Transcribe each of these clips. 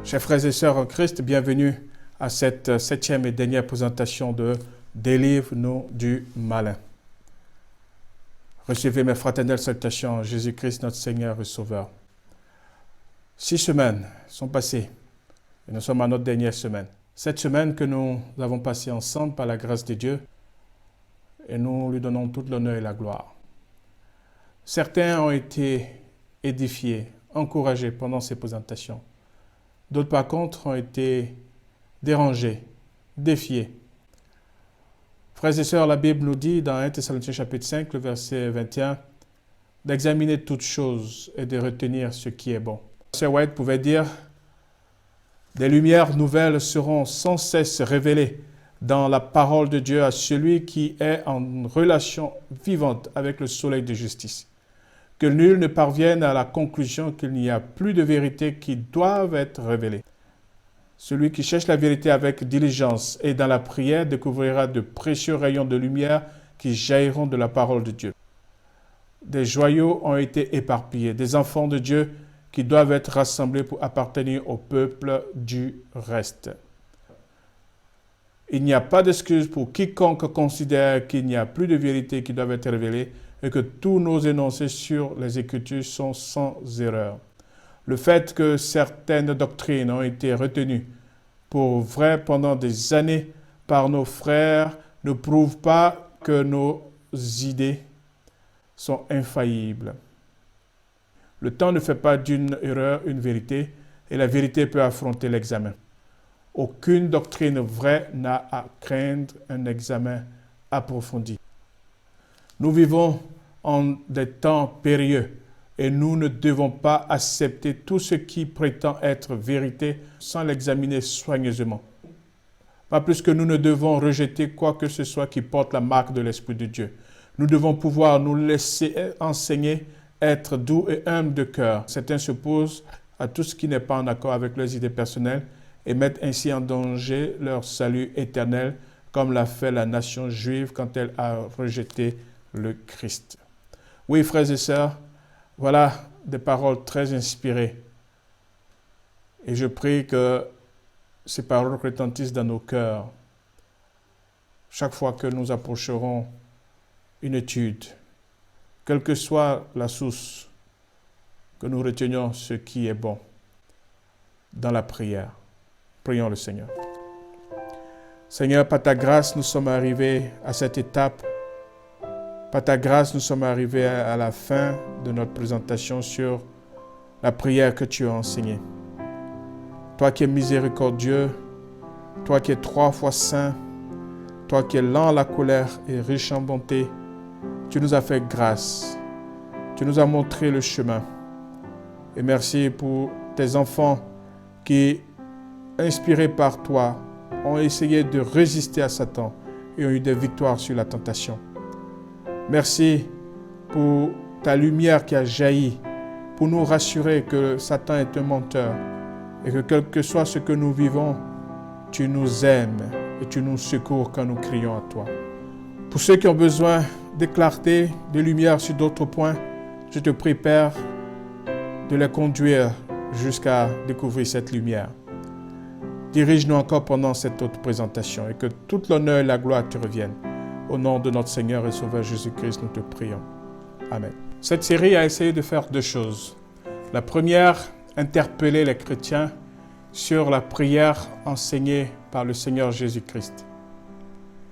Chers frères et sœurs en Christ, bienvenue à cette 7e et dernière présentation de « Délivre-nous du malin ». Recevez mes fraternelles salutations en Jésus-Christ, notre Seigneur et Sauveur. 6 semaines sont passées et nous sommes à notre dernière semaine. Cette semaine que nous avons passée ensemble par la grâce de Dieu et nous lui donnons tout l'honneur et la gloire. Certains ont été édifiés, encouragés pendant ces présentations. D'autres, par contre, ont été dérangés, défiés. Frères et sœurs, la Bible nous dit dans 1 Thessaloniciens chapitre 5, le verset 21, d'examiner toutes choses et de retenir ce qui est bon. Sir White pouvait dire, des lumières nouvelles seront sans cesse révélées dans la parole de Dieu à celui qui est en relation vivante avec le soleil de justice. Que nul ne parvienne à la conclusion qu'il n'y a plus de vérité qui doivent être révélées. Celui qui cherche la vérité avec diligence et dans la prière découvrira de précieux rayons de lumière qui jailliront de la parole de Dieu. Des joyaux ont été éparpillés, des enfants de Dieu qui doivent être rassemblés pour appartenir au peuple du reste. Il n'y a pas d'excuse pour quiconque considère qu'il n'y a plus de vérité qui doivent être révélées et que tous nos énoncés sur les Écritures sont sans erreur. Le fait que certaines doctrines ont été retenues pour vraies pendant des années par nos frères ne prouve pas que nos idées sont infaillibles. Le temps ne fait pas d'une erreur une vérité et la vérité peut affronter l'examen. Aucune doctrine vraie n'a à craindre un examen approfondi. Nous vivons en des temps périlleux et nous ne devons pas accepter tout ce qui prétend être vérité sans l'examiner soigneusement. Pas plus que nous ne devons rejeter quoi que ce soit qui porte la marque de l'Esprit de Dieu. Nous devons pouvoir nous laisser enseigner, être doux et humbles de cœur. Certains s'opposent à tout ce qui n'est pas en accord avec leurs idées personnelles et mettent ainsi en danger leur salut éternel, comme l'a fait la nation juive quand elle a rejeté le Christ. Oui, frères et sœurs, voilà des paroles très inspirées. Et je prie que ces paroles retentissent dans nos cœurs chaque fois que nous approcherons une étude, quelle que soit la source, que nous retenions ce qui est bon dans la prière. Prions le Seigneur. Seigneur, par ta grâce, nous sommes arrivés à cette étape. Par ta grâce, nous sommes arrivés à la fin de notre présentation sur la prière que tu as enseignée. Toi qui es miséricordieux, toi qui es 3 fois saint, toi qui es lent à la colère et riche en bonté, tu nous as fait grâce. Tu nous as montré le chemin. Et merci pour tes enfants qui, inspirés par toi, ont essayé de résister à Satan et ont eu des victoires sur la tentation. Merci pour ta lumière qui a jailli, pour nous rassurer que Satan est un menteur et que quel que soit ce que nous vivons, tu nous aimes et tu nous secours quand nous crions à toi. Pour ceux qui ont besoin de clarté, de lumière sur d'autres points, je te prie, Père, de les conduire jusqu'à découvrir cette lumière. Dirige-nous encore pendant cette autre présentation et que toute l'honneur et la gloire te reviennent. Au nom de notre Seigneur et Sauveur Jésus-Christ, nous te prions. Amen. Cette série a essayé de faire 2 choses. La première, interpeller les chrétiens sur la prière enseignée par le Seigneur Jésus-Christ.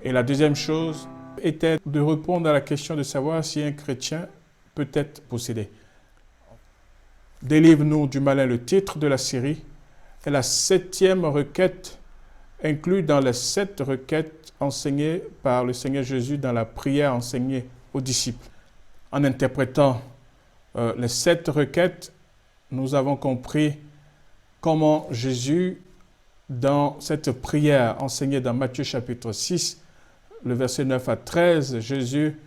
Et la deuxième chose était de répondre à la question de savoir si un chrétien peut être possédé. Délivre-nous du malin, le titre de la série, est la 7e requête inclus dans les 7 requêtes enseignées par le Seigneur Jésus dans la prière enseignée aux disciples. En interprétant les 7 requêtes, nous avons compris comment Jésus, dans cette prière enseignée dans Matthieu chapitre 6, le verset 9 à 13, Jésus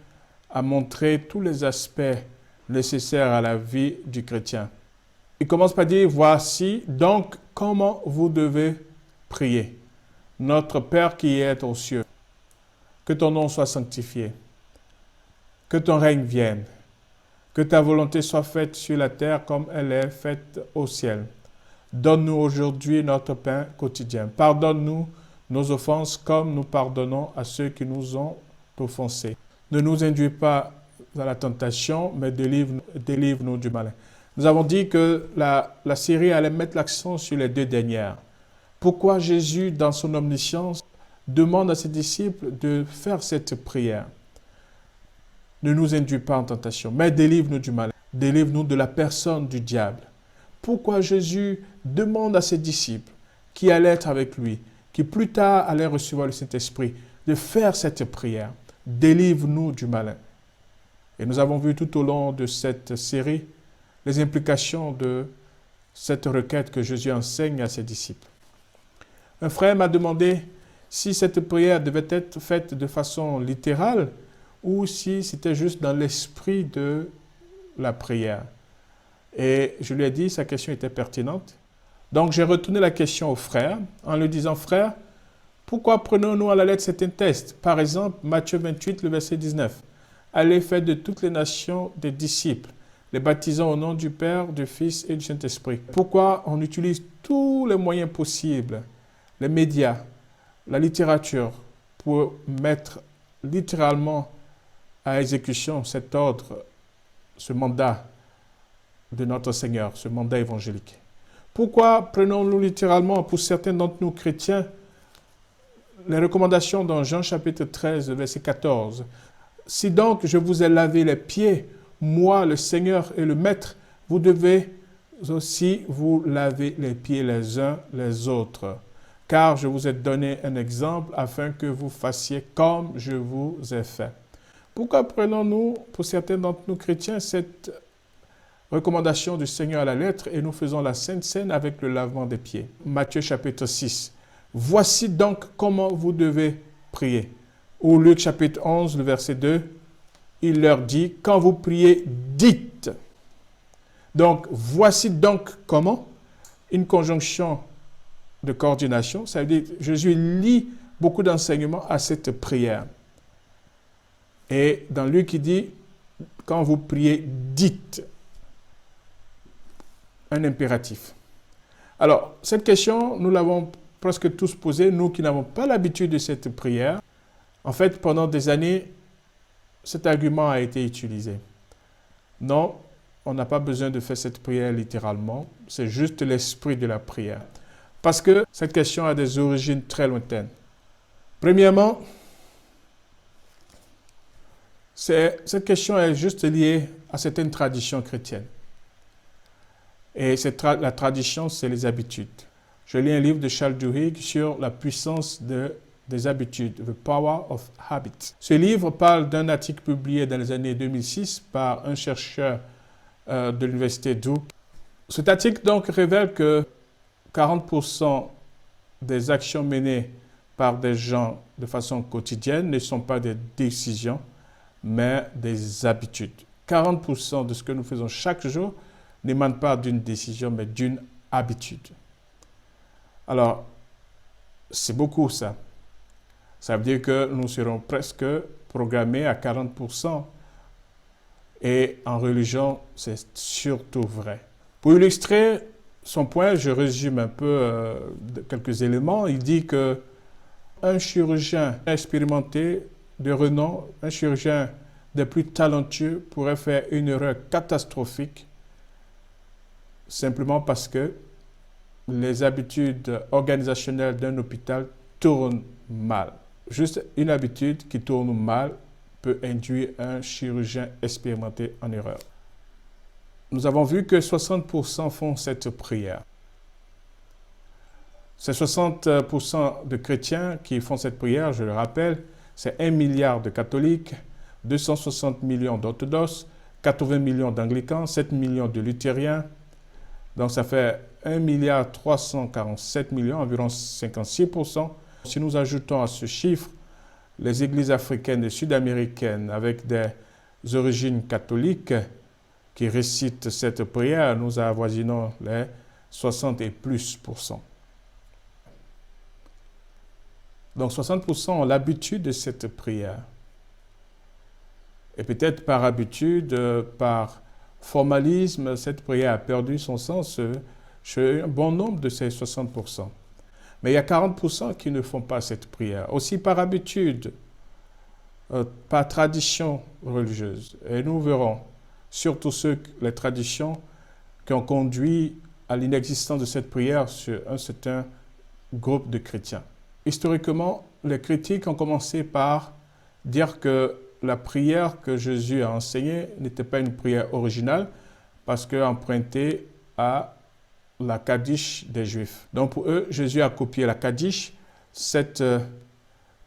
a montré tous les aspects nécessaires à la vie du chrétien. Il commence par dire, voici donc comment vous devez prier. Notre Père qui est aux cieux, que ton nom soit sanctifié, que ton règne vienne, que ta volonté soit faite sur la terre comme elle est faite au ciel. Donne-nous aujourd'hui notre pain quotidien. Pardonne-nous nos offenses comme nous pardonnons à ceux qui nous ont offensés. Ne nous induis pas à la tentation, mais délivre-nous du malin. Nous avons dit que la série allait mettre l'accent sur les deux dernières. Pourquoi Jésus, dans son omniscience, demande à ses disciples de faire cette prière? Ne nous induis pas en tentation, mais délivre-nous du malin. Délivre-nous de la personne du diable. Pourquoi Jésus demande à ses disciples qui allaient être avec lui, qui plus tard allaient recevoir le Saint-Esprit, de faire cette prière? Délivre-nous du malin. Et nous avons vu tout au long de cette série les implications de cette requête que Jésus enseigne à ses disciples. Un frère m'a demandé si cette prière devait être faite de façon littérale ou si c'était juste dans l'esprit de la prière. Et je lui ai dit, sa question était pertinente. Donc j'ai retourné la question au frère en lui disant, frère, pourquoi prenons-nous à la lettre certains textes? Par exemple, Matthieu 28, le verset 19. Allez faire de toutes les nations des disciples, les baptisant au nom du Père, du Fils et du Saint-Esprit. Pourquoi on utilise tous les moyens possibles, les médias, la littérature, pour mettre littéralement à exécution cet ordre, ce mandat de notre Seigneur, ce mandat évangélique? Pourquoi prenons-nous littéralement, pour certains d'entre nous chrétiens, les recommandations dans Jean chapitre 13, verset 14? Si donc je vous ai lavé les pieds, moi, le Seigneur et le Maître, vous devez aussi vous laver les pieds les uns les autres. Car je vous ai donné un exemple afin que vous fassiez comme je vous ai fait. Pourquoi prenons-nous, pour certains d'entre nous chrétiens, cette recommandation du Seigneur à la lettre et nous faisons la Sainte Seine avec le lavement des pieds? Matthieu chapitre 6. Voici donc comment vous devez prier. Ou Luc chapitre 11, le verset 2, il leur dit, quand vous priez, dites. Donc, voici donc comment, une conjonction de coordination, ça veut dire, Jésus lie beaucoup d'enseignements à cette prière. Et dans Luc, il dit, quand vous priez, dites. Un impératif. Alors, cette question, nous l'avons presque tous posée, nous qui n'avons pas l'habitude de cette prière. En fait, pendant des années, cet argument a été utilisé. Non, on n'a pas besoin de faire cette prière littéralement, c'est juste l'esprit de la prière. Parce que cette question a des origines très lointaines. Premièrement, cette question est juste liée à certaines traditions chrétiennes. Et la tradition, c'est les habitudes. Je lis un livre de Charles Duhigg sur la puissance des habitudes, The Power of Habit. Ce livre parle d'un article publié dans les années 2006 par un chercheur de l'université Duke. Cet article donc révèle que 40% des actions menées par des gens de façon quotidienne ne sont pas des décisions, mais des habitudes. 40% de ce que nous faisons chaque jour n'émane pas d'une décision, mais d'une habitude. Alors, c'est beaucoup ça. Ça veut dire que nous serons presque programmés à 40%. Et en religion, c'est surtout vrai. Pour illustrer son point, je résume un peu quelques éléments. Il dit que un chirurgien expérimenté de renom, un chirurgien des plus talentueux pourrait faire une erreur catastrophique simplement parce que les habitudes organisationnelles d'un hôpital tournent mal. Juste une habitude qui tourne mal peut induire un chirurgien expérimenté en erreur. Nous avons vu que 60% font cette prière. Ces 60% de chrétiens qui font cette prière, je le rappelle, c'est 1 milliard de catholiques, 260 millions d'orthodoxes, 80 millions d'anglicans, 7 millions de luthériens. Donc ça fait 1 milliard 347 millions, environ 56%. Si nous ajoutons à ce chiffre les églises africaines et sud-américaines avec des origines catholiques qui récitent cette prière, nous avoisinons les 60 et plus %. Donc 60% ont l'habitude de cette prière. Et peut-être par habitude, par formalisme, cette prière a perdu son sens. chez un bon nombre de ces 60%. Mais il y a 40% qui ne font pas cette prière, aussi par habitude, par tradition religieuse. Et nous verrons surtout les traditions qui ont conduit à l'inexistence de cette prière sur un certain groupe de chrétiens. Historiquement, les critiques ont commencé par dire que la prière que Jésus a enseignée n'était pas une prière originale parce qu'elle empruntait à la Kaddish des Juifs. Donc pour eux, Jésus a copié la Kaddish, cette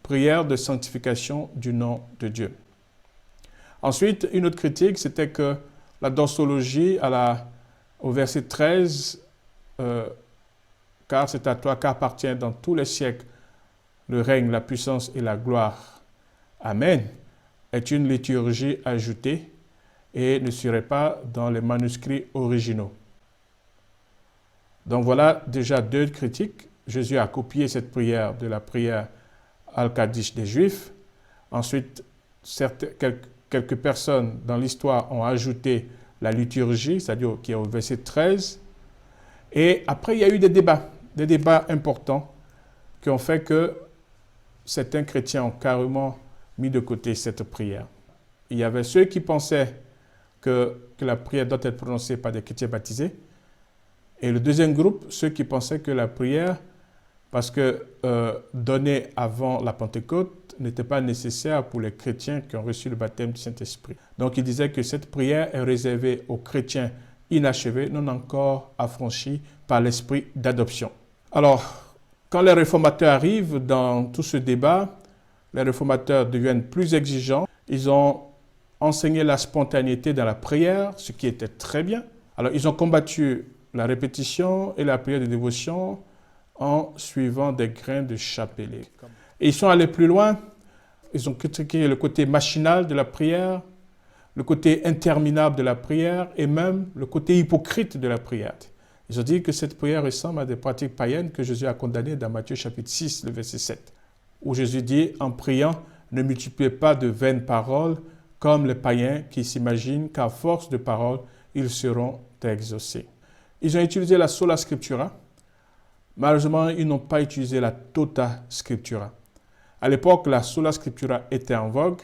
prière de sanctification du nom de Dieu. Ensuite, une autre critique, c'était que la doxologie au verset 13, car c'est à toi qu'appartient dans tous les siècles le règne, la puissance et la gloire. Amen, est une liturgie ajoutée et ne serait pas dans les manuscrits originaux. Donc voilà déjà deux critiques. Jésus a copié cette prière de la prière Al-Kaddish des Juifs. Ensuite, quelques personnes dans l'histoire ont ajouté la liturgie, c'est-à-dire qui est au verset 13. Et après, il y a eu des débats importants qui ont fait que certains chrétiens ont carrément mis de côté cette prière. Il y avait ceux qui pensaient que la prière doit être prononcée par des chrétiens baptisés. Et le deuxième groupe, ceux qui pensaient que la prière, parce que donnée avant la Pentecôte, n'était pas nécessaire pour les chrétiens qui ont reçu le baptême du Saint-Esprit. Donc ils disaient que cette prière est réservée aux chrétiens inachevés, non encore affranchis par l'esprit d'adoption. Alors, quand les réformateurs arrivent dans tout ce débat, les réformateurs deviennent plus exigeants. Ils ont enseigné la spontanéité dans la prière, ce qui était très bien. Alors, ils ont combattu la répétition et la prière de dévotion en suivant des grains de chapelet. Et ils sont allés plus loin. Ils ont critiqué le côté machinal de la prière, le côté interminable de la prière et même le côté hypocrite de la prière. Ils ont dit que cette prière ressemble à des pratiques païennes que Jésus a condamnées dans Matthieu chapitre 6, le verset 7, où Jésus dit, en priant, ne multipliez pas de vaines paroles comme les païens qui s'imaginent qu'à force de paroles, ils seront exaucés. Ils ont utilisé la sola scriptura. Malheureusement, ils n'ont pas utilisé la tota scriptura. À l'époque, la sola scriptura était en vogue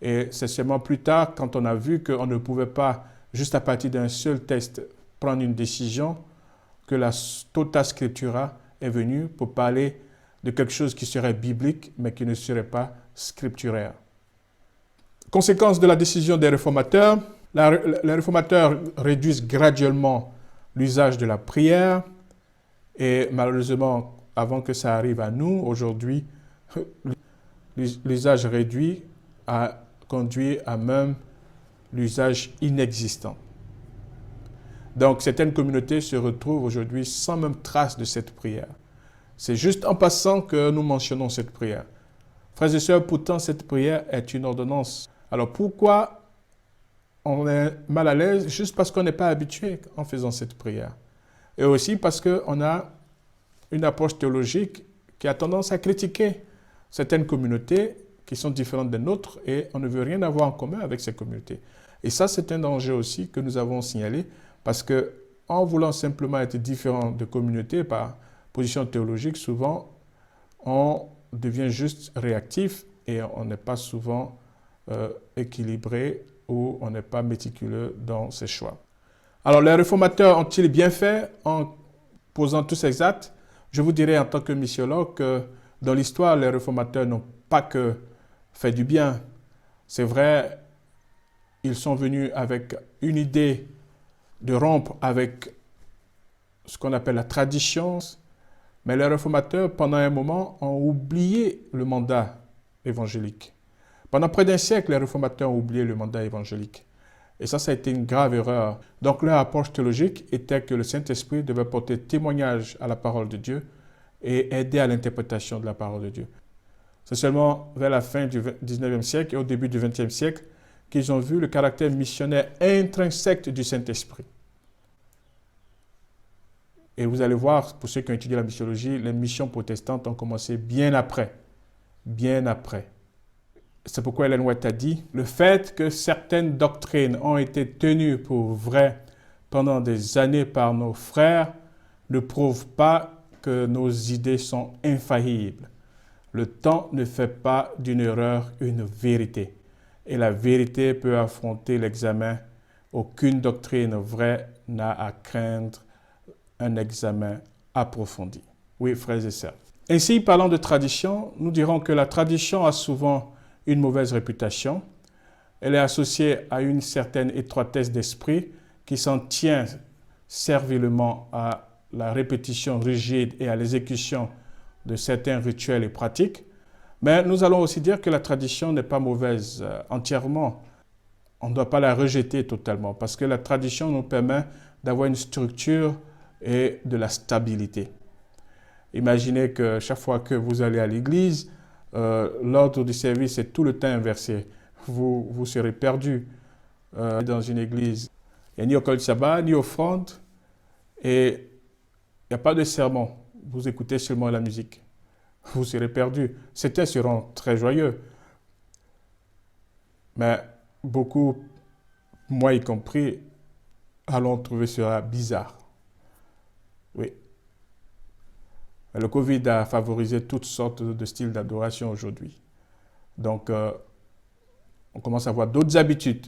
et c'est seulement plus tard, quand on a vu qu'on ne pouvait pas, juste à partir d'un seul texte, prendre une décision, que la tota scriptura est venue pour parler de quelque chose qui serait biblique, mais qui ne serait pas scripturaire. Conséquence de la décision des réformateurs, les réformateurs réduisent graduellement l'usage de la prière et malheureusement, avant que ça arrive à nous, aujourd'hui, l'usage réduit a conduit à même l'usage inexistant. Donc, certaines communautés se retrouvent aujourd'hui sans même trace de cette prière. C'est juste en passant que nous mentionnons cette prière. Frères et sœurs, pourtant, cette prière est une ordonnance. Alors, pourquoi on est mal à l'aise? Juste parce qu'on n'est pas habitué en faisant cette prière. Et aussi parce qu'on a une approche théologique qui a tendance à critiquer certaines communautés qui sont différentes des nôtres et on ne veut rien avoir en commun avec ces communautés. Et ça, c'est un danger aussi que nous avons signalé parce qu'en voulant simplement être différent de communautés par position théologique, souvent, on devient juste réactif et on n'est pas souvent équilibré ou on n'est pas méticuleux dans ses choix. Alors, les réformateurs ont-ils bien fait en posant tous ces actes? Je vous dirais en tant que missiologue que dans l'histoire, les réformateurs n'ont pas que fait du bien. C'est vrai, ils sont venus avec une idée de rompre avec ce qu'on appelle la tradition, mais les réformateurs, pendant un moment, ont oublié le mandat évangélique. Pendant près d'un siècle, les réformateurs ont oublié le mandat évangélique. Et ça a été une grave erreur. Donc leur approche théologique était que le Saint-Esprit devait porter témoignage à la parole de Dieu et aider à l'interprétation de la parole de Dieu. C'est seulement vers la fin du 19e siècle et au début du 20e siècle qu'ils ont vu le caractère missionnaire intrinsèque du Saint-Esprit. Et vous allez voir, pour ceux qui ont étudié la missiologie, les missions protestantes ont commencé bien après. Bien après. C'est pourquoi Ellen White a dit « Le fait que certaines doctrines ont été tenues pour vraies pendant des années par nos frères ne prouve pas que nos idées sont infaillibles. Le temps ne fait pas d'une erreur une vérité. Et la vérité peut affronter l'examen. Aucune doctrine vraie n'a à craindre un examen approfondi. Oui, frères et sœurs. Ainsi, parlant de tradition, nous dirons que la tradition a souvent une mauvaise réputation. Elle est associée à une certaine étroitesse d'esprit qui s'en tient servilement à la répétition rigide et à l'exécution de certains rituels et pratiques. Mais nous allons aussi dire que la tradition n'est pas mauvaise entièrement. On ne doit pas la rejeter totalement parce que la tradition nous permet d'avoir une structure et de la stabilité. Imaginez que chaque fois que vous allez à l'église, l'ordre du service est tout le temps inversé. Vous serez perdu dans une église. Il n'y a ni école de sabbat, ni offrande, et il n'y a pas de sermon. Vous écoutez seulement la musique. Vous serez perdu. Certains seront très joyeux, mais beaucoup, moi y compris, allons trouver cela bizarre. Oui. Le Covid a favorisé toutes sortes de styles d'adoration aujourd'hui. Donc, on commence à voir d'autres habitudes.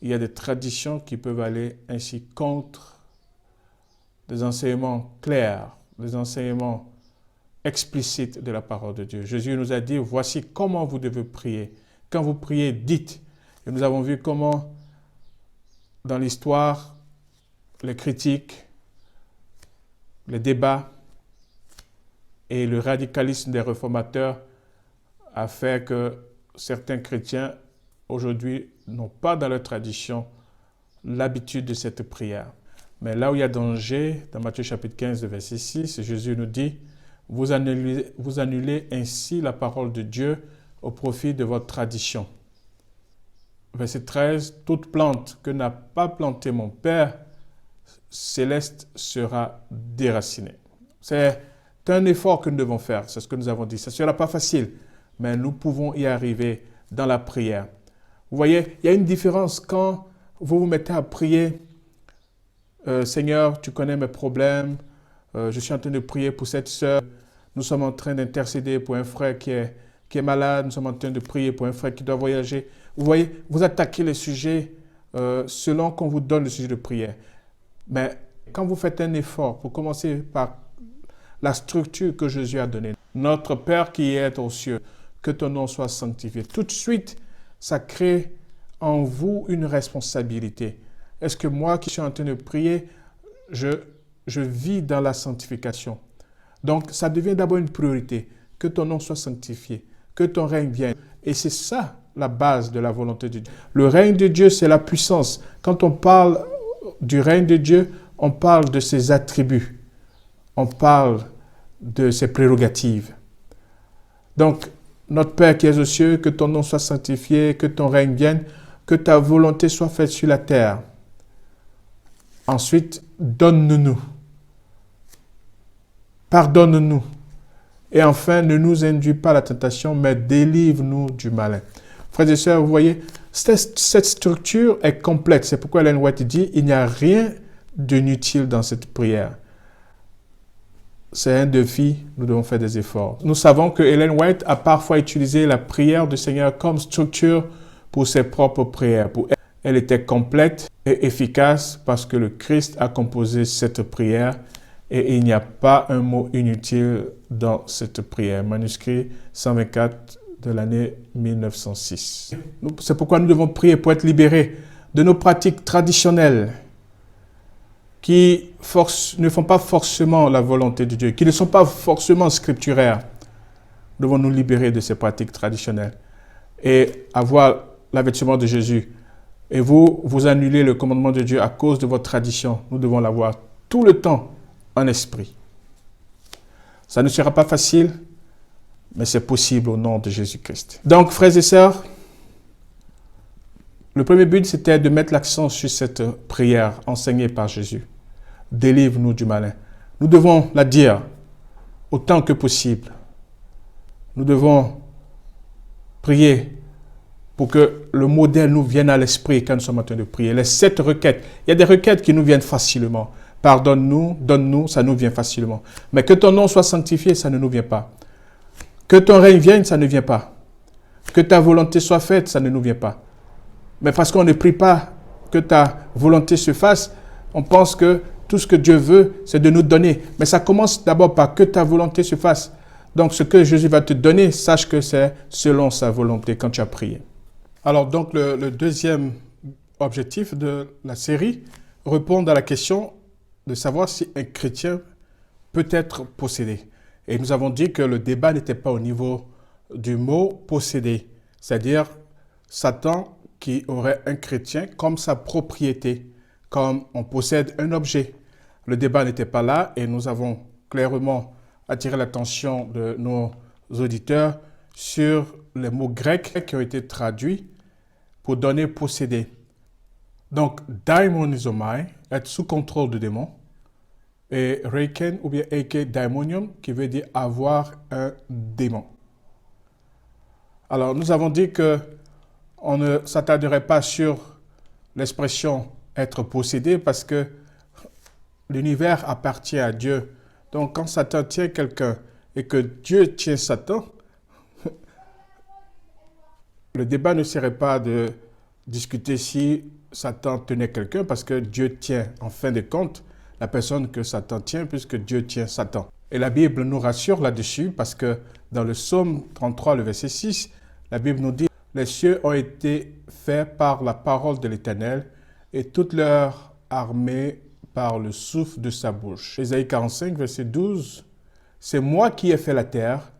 Il y a des traditions qui peuvent aller ainsi contre des enseignements clairs, des enseignements explicites de la parole de Dieu. Jésus nous a dit, voici comment vous devez prier. Quand vous priez, dites. Et nous avons vu comment, dans l'histoire, les critiques, les débats et le radicalisme des réformateurs a fait que certains chrétiens, aujourd'hui, n'ont pas dans leur tradition l'habitude de cette prière. Mais là où il y a danger, dans Matthieu chapitre 15, verset 6, Jésus nous dit, vous annulez ainsi la parole de Dieu au profit de votre tradition. Verset 13, toute plante que n'a pas plantée mon Père céleste sera déracinée. C'est un effort que nous devons faire, c'est ce que nous avons dit. Ça ne sera pas facile, mais nous pouvons y arriver dans la prière. Vous voyez, il y a une différence quand vous vous mettez à prier, Seigneur, tu connais mes problèmes, je suis en train de prier pour cette sœur, nous sommes en train d'intercéder pour un frère qui est malade, nous sommes en train de prier pour un frère qui doit voyager. Vous voyez, vous attaquez les sujets selon qu'on vous donne le sujet de prière. Mais quand vous faites un effort pour commencer par la structure que Jésus a donnée, notre Père qui est aux cieux, que ton nom soit sanctifié. Tout de suite, ça crée en vous une responsabilité. Est-ce que moi qui suis en train de prier, je vis dans la sanctification? Donc, ça devient d'abord une priorité. Que ton nom soit sanctifié, que ton règne vienne. Et c'est ça la base de la volonté de Dieu. Le règne de Dieu, c'est la puissance. Quand on parle du règne de Dieu, on parle de ses attributs. On parle de ses prérogatives. Donc, notre Père qui es aux cieux, que ton nom soit sanctifié, que ton règne vienne, que ta volonté soit faite sur la terre. Ensuite, donne-nous. Pardonne-nous. Et enfin, ne nous induis pas à la tentation, mais délivre-nous du malin. Frères et sœurs, vous voyez, cette structure est complète. C'est pourquoi Ellen White dit, il n'y a rien d'inutile dans cette prière. C'est un défi, nous devons faire des efforts. Nous savons que Ellen White a parfois utilisé la prière du Seigneur comme structure pour ses propres prières. Pour elle était complète et efficace parce que le Christ a composé cette prière et il n'y a pas un mot inutile dans cette prière. Manuscrit 124 de l'année 1906. C'est pourquoi nous devons prier pour être libérés de nos pratiques traditionnelles qui ne font pas forcément la volonté de Dieu, qui ne sont pas forcément scripturaires. Nous devons nous libérer de ces pratiques traditionnelles et avoir l'avêtement de Jésus. Et vous annulez le commandement de Dieu à cause de votre tradition. Nous devons l'avoir tout le temps en esprit. Ça ne sera pas facile, mais c'est possible au nom de Jésus-Christ. Donc, frères et sœurs, le premier but, c'était de mettre l'accent sur cette prière enseignée par Jésus. Délivre-nous du malin. Nous devons la dire autant que possible. Nous devons prier pour que le modèle nous vienne à l'esprit quand nous sommes en train de prier. Les 7 requêtes, il y a des requêtes qui nous viennent facilement. pardonne-nous, donne-nous, ça nous vient facilement. Mais que ton nom soit sanctifié, ça ne nous vient pas. Que ton règne vienne, ça ne vient pas. Que ta volonté soit faite, ça ne nous vient pas. Mais parce qu'on ne prie pas que ta volonté se fasse, on pense que tout ce que Dieu veut, c'est de nous donner. Mais ça commence d'abord par que ta volonté se fasse. Donc ce que Jésus va te donner, sache que c'est selon sa volonté quand tu as prié. Alors donc le deuxième objectif de la série, répondre à la question de savoir si un chrétien peut être possédé. Et nous avons dit que le débat n'était pas au niveau du mot posséder, c'est-à-dire Satan qui aurait un chrétien comme sa propriété, comme on possède un objet. Le débat n'était pas là et nous avons clairement attiré l'attention de nos auditeurs sur les mots grecs qui ont été traduits pour donner posséder. Donc, daimonizomai, être sous contrôle de démon, et reiken ou bien eke daimonium, qui veut dire avoir un démon. Alors, nous avons dit que on ne s'attarderait pas sur l'expression être possédé parce que l'univers appartient à Dieu. Donc, quand Satan tient quelqu'un et que Dieu tient Satan, le débat ne serait pas de discuter si Satan tenait quelqu'un parce que Dieu tient, en fin de compte, la personne que Satan tient puisque Dieu tient Satan. Et la Bible nous rassure là-dessus parce que dans le psaume 33, le verset 6, la Bible nous dit « Les cieux ont été faits par la parole de l'Éternel et toute leur armée par le souffle de sa bouche. » Ésaïe 45, verset 12, « C'est moi qui ai fait la terre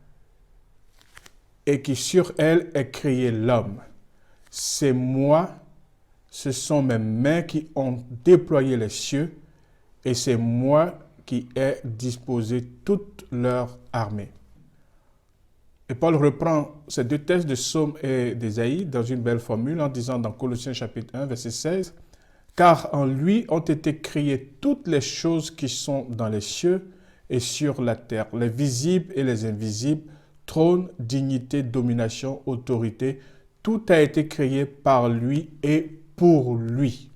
et qui sur elle ai créé l'homme. C'est moi, ce sont mes mains qui ont déployé les cieux et c'est moi qui ai disposé toute leur armée. » Et Paul reprend ces deux textes de Psaume et d'Ésaïe dans une belle formule en disant dans Colossiens chapitre 1, verset 16, « Car en lui ont été créées toutes les choses qui sont dans les cieux et sur la terre, les visibles et les invisibles, trône, dignité, domination, autorité, tout a été créé par lui et pour lui. »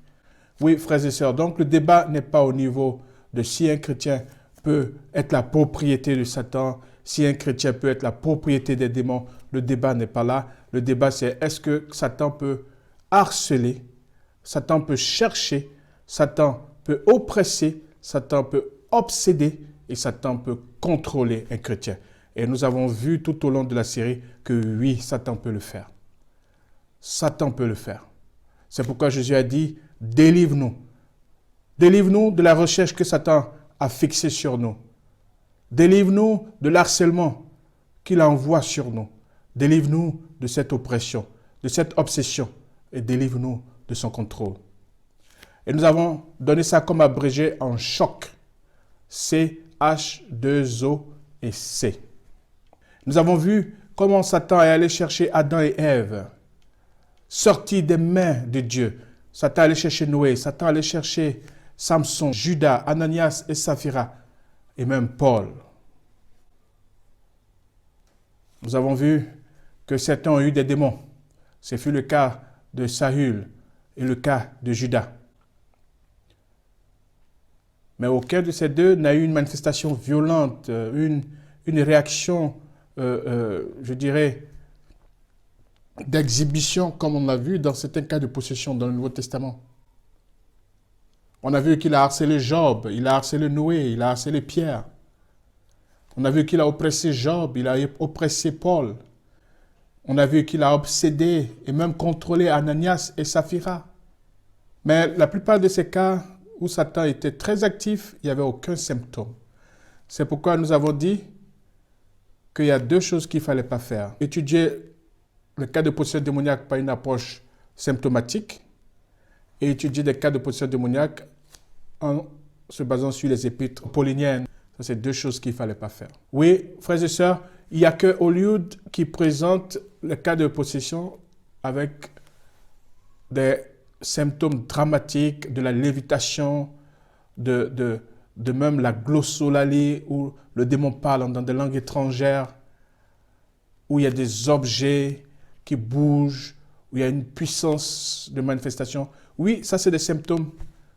Oui, frères et sœurs, donc le débat n'est pas au niveau de si un chrétien peut être la propriété de Satan, si un chrétien peut être la propriété des démons. Le débat n'est pas là. Le débat, c'est est-ce que Satan peut harceler, Satan peut chercher, Satan peut oppresser, Satan peut obséder et Satan peut contrôler un chrétien. Et nous avons vu tout au long de la série que oui, Satan peut le faire. Satan peut le faire. C'est pourquoi Jésus a dit, délivre-nous. Délivre-nous de la recherche que Satan a fixée sur nous. Délivre-nous de l'harcèlement qu'il envoie sur nous. Délivre-nous de cette oppression, de cette obsession et délivre-nous de son contrôle. Et nous avons donné ça comme abrégé en choc. C, H, 2, O et C. Nous avons vu comment Satan est allé chercher Adam et Ève, sortis des mains de Dieu. Satan est allé chercher Noé, Satan est allé chercher Samson, Judas, Ananias et Saphira, et même Paul. Nous avons vu que certains ont eu des démons. Ce fut le cas de Saül et le cas de Judas. Mais aucun de ces deux n'a eu une manifestation violente, une réaction, je dirais, d'exhibition, comme on l'a vu dans certains cas de possession dans le Nouveau Testament. On a vu qu'il a harcelé Job, il a harcelé Noé, il a harcelé Pierre. On a vu qu'il a oppressé Job, il a oppressé Paul. On a vu qu'il a obsédé et même contrôlé Ananias et Saphira. Mais la plupart de ces cas où Satan était très actif, il n'y avait aucun symptôme. C'est pourquoi nous avons dit qu'il y a deux choses qu'il ne fallait pas faire. Étudier le cas de possession démoniaque par une approche symptomatique et étudier des cas de possession démoniaque en se basant sur les épîtres pauliniennes. Ça, c'est deux choses qu'il ne fallait pas faire. Oui, frères et sœurs, il n'y a que Hollywood qui présente le cas de possession avec des symptômes dramatiques, de la lévitation, de même la glossolalie, où le démon parle dans des langues étrangères, où il y a des objets qui bougent, où il y a une puissance de manifestation. Oui, ça c'est des symptômes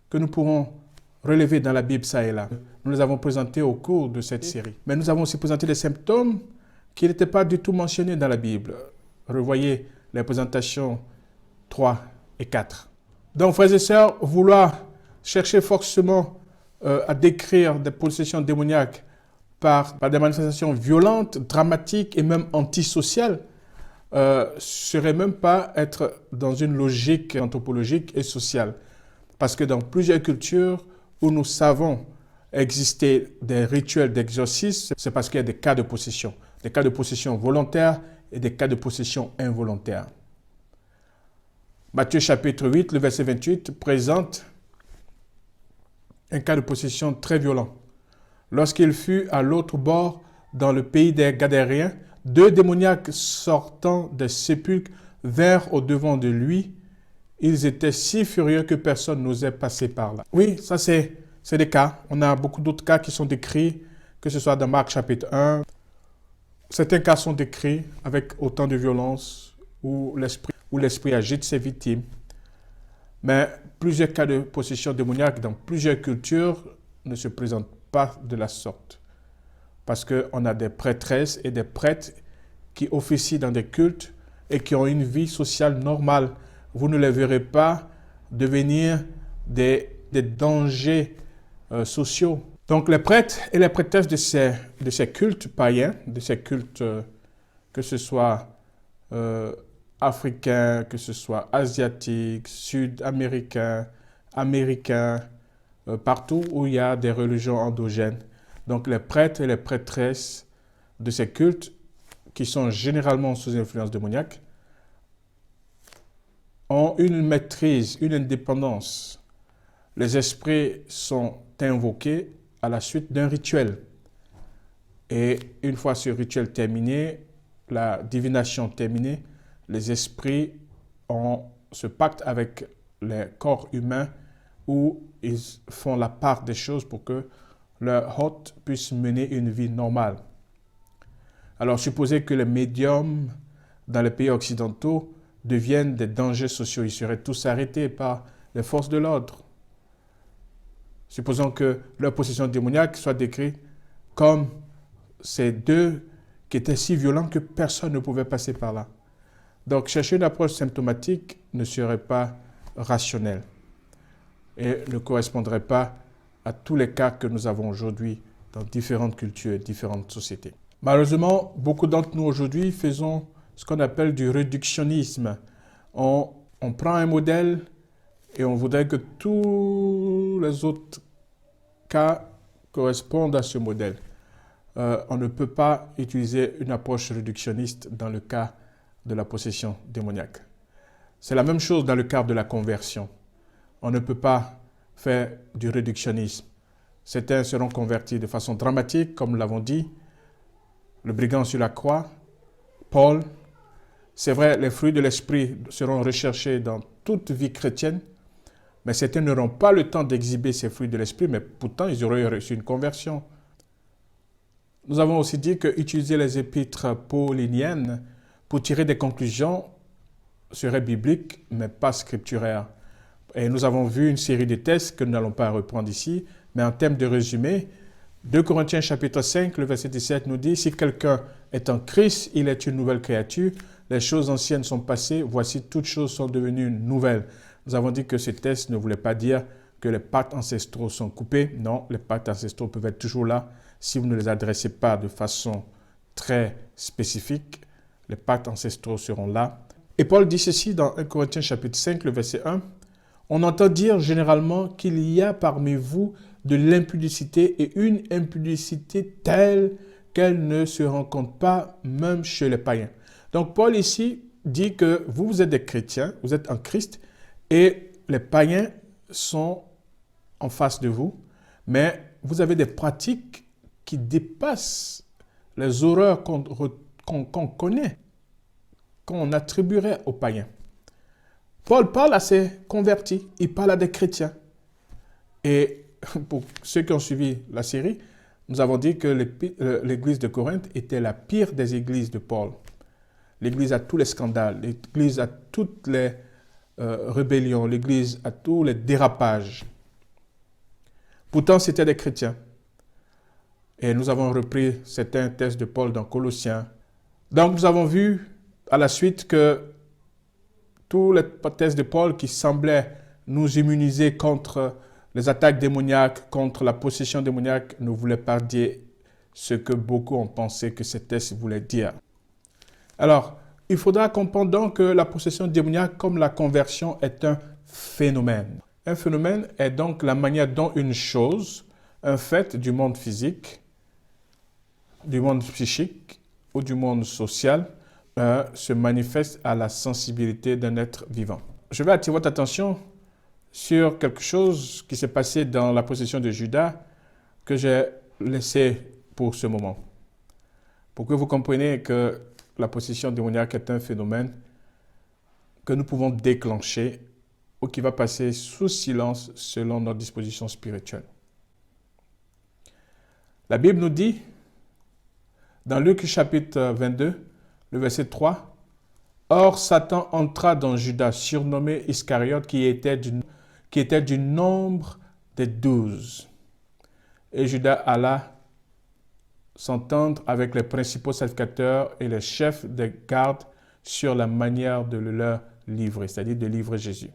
que nous pourrons relevés dans la Bible, ça et là. Nous les avons présentés au cours de cette série. Mais nous avons aussi présenté des symptômes qui n'étaient pas du tout mentionnés dans la Bible. Revoyez les présentations 3 et 4. Donc, frères et sœurs, vouloir chercher forcément à décrire des possessions démoniaques par des manifestations violentes, dramatiques et même antisociales, serait même pas être dans une logique anthropologique et sociale. Parce que dans plusieurs cultures où nous savons exister des rituels d'exorcisme, c'est parce qu'il y a des cas de possession volontaires et des cas de possession involontaire. Matthieu chapitre 8, le verset 28, présente un cas de possession très violent. Lorsqu'il fut à l'autre bord, dans le pays des Gadariens, 2 démoniaques sortant des sépulcres vinrent au-devant de lui. Ils étaient si furieux que personne n'osait passer par là. Oui, ça c'est des cas. On a beaucoup d'autres cas qui sont décrits, que ce soit dans Marc chapitre 1. Certains cas sont décrits avec autant de violence, où l'esprit agite ses victimes. Mais plusieurs cas de possession démoniaque dans plusieurs cultures ne se présentent pas de la sorte. Parce qu'on a des prêtresses et des prêtres qui officient dans des cultes et qui ont une vie sociale normale. Vous ne les verrez pas devenir des dangers sociaux. Donc les prêtres et les prêtresses de ces cultes païens, de ces cultes que ce soit africains, que ce soit asiatiques, sud-américains, américains, partout où il y a des religions endogènes. Donc les prêtres et les prêtresses de ces cultes, qui sont généralement sous influence démoniaque, ont une maîtrise, une indépendance. Les esprits sont invoqués à la suite d'un rituel. Et une fois ce rituel terminé, la divination terminée, les esprits ont ce pacte avec les corps humains où ils font la part des choses pour que leur hôte puisse mener une vie normale. Alors, supposez que les médiums dans les pays occidentaux deviennent des dangers sociaux. Ils seraient tous arrêtés par les forces de l'ordre. Supposons que leur possession démoniaque soit décrite comme ces 2 qui étaient si violents que personne ne pouvait passer par là. Donc, chercher une approche symptomatique ne serait pas rationnel et ne correspondrait pas à tous les cas que nous avons aujourd'hui dans différentes cultures et différentes sociétés. Malheureusement, beaucoup d'entre nous aujourd'hui faisons ce qu'on appelle du réductionnisme. On prend un modèle et on voudrait que tous les autres cas correspondent à ce modèle. On ne peut pas utiliser une approche réductionniste dans le cas de la possession démoniaque. C'est la même chose dans le cadre de la conversion. On ne peut pas faire du réductionnisme. Certains seront convertis de façon dramatique, comme nous l'avons dit. Le brigand sur la croix, Paul. C'est vrai, les fruits de l'esprit seront recherchés dans toute vie chrétienne, mais certains n'auront pas le temps d'exhiber ces fruits de l'esprit, mais pourtant ils auraient reçu une conversion. Nous avons aussi dit qu'utiliser les épîtres pauliniennes pour tirer des conclusions serait biblique, mais pas scripturaire. Et nous avons vu une série de tests que nous n'allons pas reprendre ici, mais en termes de résumé, 2 Corinthiens chapitre 5, le verset 17 nous dit « Si quelqu'un est en Christ, il est une nouvelle créature. Les choses anciennes sont passées, voici toutes choses sont devenues nouvelles. » Nous avons dit que ce test ne voulait pas dire que les pactes ancestraux sont coupés. Non, les pactes ancestraux peuvent être toujours là. Si vous ne les adressez pas de façon très spécifique, les pactes ancestraux seront là. Et Paul dit ceci dans 1 Corinthiens chapitre 5, le verset 1. « On entend dire généralement qu'il y a parmi vous de l'impudicité et une impudicité telle qu'elle ne se rencontre pas même chez les païens. » Donc Paul ici dit que vous êtes des chrétiens, vous êtes en Christ et les païens sont en face de vous, mais vous avez des pratiques qui dépassent les horreurs qu'on connaît, qu'on attribuerait aux païens. Paul parle à ses convertis, il parle à des chrétiens. Et pour ceux qui ont suivi la série, nous avons dit que l'église de Corinthe était la pire des églises de Paul. L'église a tous les scandales, l'église a toutes les rébellions, l'église a tous les dérapages. Pourtant, c'étaient des chrétiens. Et nous avons repris certains textes de Paul dans Colossiens. Donc, nous avons vu à la suite que tous les textes de Paul qui semblaient nous immuniser contre les attaques démoniaques, contre la possession démoniaque, ne voulaient pas dire ce que beaucoup ont pensé que ces textes voulaient dire. Alors, il faudra comprendre donc que la possession démoniaque, comme la conversion, est un phénomène. Un phénomène est donc la manière dont une chose, un fait du monde physique, du monde psychique ou du monde social, se manifeste à la sensibilité d'un être vivant. Je vais attirer votre attention sur quelque chose qui s'est passé dans la possession de Judas que j'ai laissé pour ce moment. Pour que vous compreniez que la possession démoniaque est un phénomène que nous pouvons déclencher ou qui va passer sous silence selon notre disposition spirituelle. La Bible nous dit, dans Luc chapitre 22, le verset 3, « Or Satan entra dans Judas, surnommé Iscariote, qui était du nombre des 12. Et Judas alla s'entendre avec les principaux sacrificateurs et les chefs des gardes sur la manière de le leur livrer, c'est-à-dire de livrer Jésus. »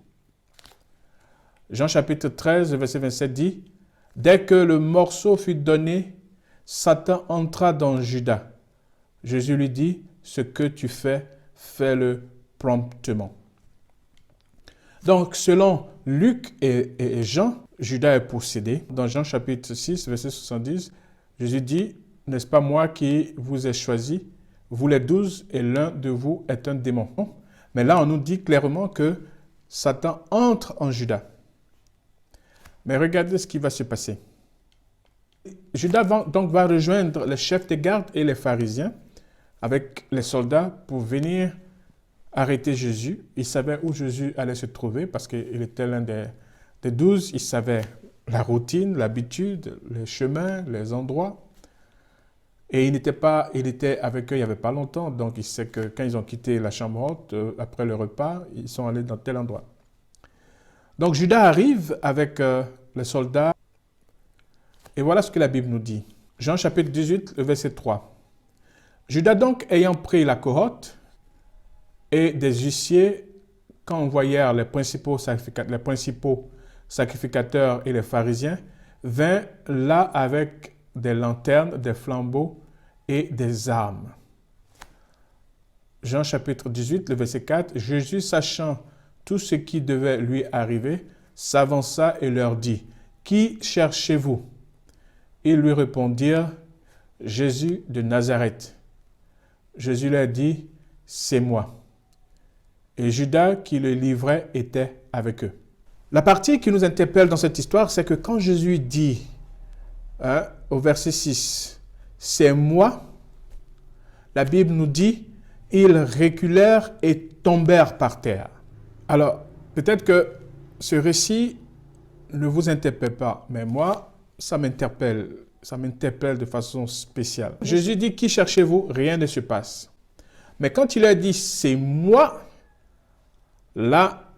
Jean chapitre 13, verset 27 dit, « Dès que le morceau fut donné, Satan entra dans Judas. Jésus lui dit, « Ce que tu fais, fais-le promptement. » Donc, selon Luc et Jean, Judas est possédé. Dans Jean chapitre 6, verset 70, Jésus dit, « N'est-ce pas moi qui vous ai choisi, vous les 12, et l'un de vous est un démon. » Mais là, on nous dit clairement que Satan entre en Judas. Mais regardez ce qui va se passer. Judas va rejoindre les chefs des gardes et les pharisiens avec les soldats pour venir arrêter Jésus. Il savait où Jésus allait se trouver parce qu'il était l'un des 12. Il savait la routine, l'habitude, les chemins, les endroits. Et il était avec eux il n'y avait pas longtemps. Donc il sait que quand ils ont quitté la chambre haute, après le repas, ils sont allés dans tel endroit. Donc Judas arrive avec les soldats. Et voilà ce que la Bible nous dit. Jean chapitre 18, le verset 3. Judas donc, ayant pris la cohorte et des huissiers, quand envoyèrent les principaux sacrificateurs et les pharisiens, vint là avec des lanternes, des flambeaux et des armes. Jean chapitre 18, le verset 4. Jésus, sachant tout ce qui devait lui arriver, s'avança et leur dit, « Qui cherchez-vous » Ils lui répondirent, « Jésus de Nazareth. » Jésus leur dit, « C'est moi. » Et Judas qui le livrait était avec eux. La partie qui nous interpelle dans cette histoire, c'est que quand Jésus dit, au verset 6, « C'est moi », la Bible nous dit, « Ils reculèrent et tombèrent par terre. » Alors, peut-être que ce récit ne vous interpelle pas, mais moi, ça m'interpelle de façon spéciale. Jésus dit, « Qui cherchez-vous » Rien ne se passe. Mais quand il a dit, « C'est moi », là,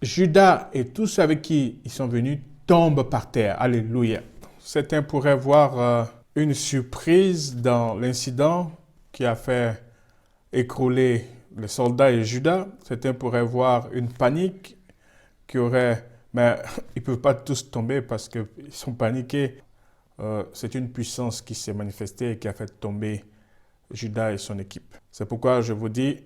Judas et tous ceux avec qui ils sont venus tombent par terre. Alléluia. Certains pourraient voir une surprise dans l'incident qui a fait écrouler les soldats et Judas. Certains pourraient voir une panique qui aurait... Mais ils ne peuvent pas tous tomber parce qu'ils sont paniqués. C'est une puissance qui s'est manifestée et qui a fait tomber Judas et son équipe. C'est pourquoi je vous dis,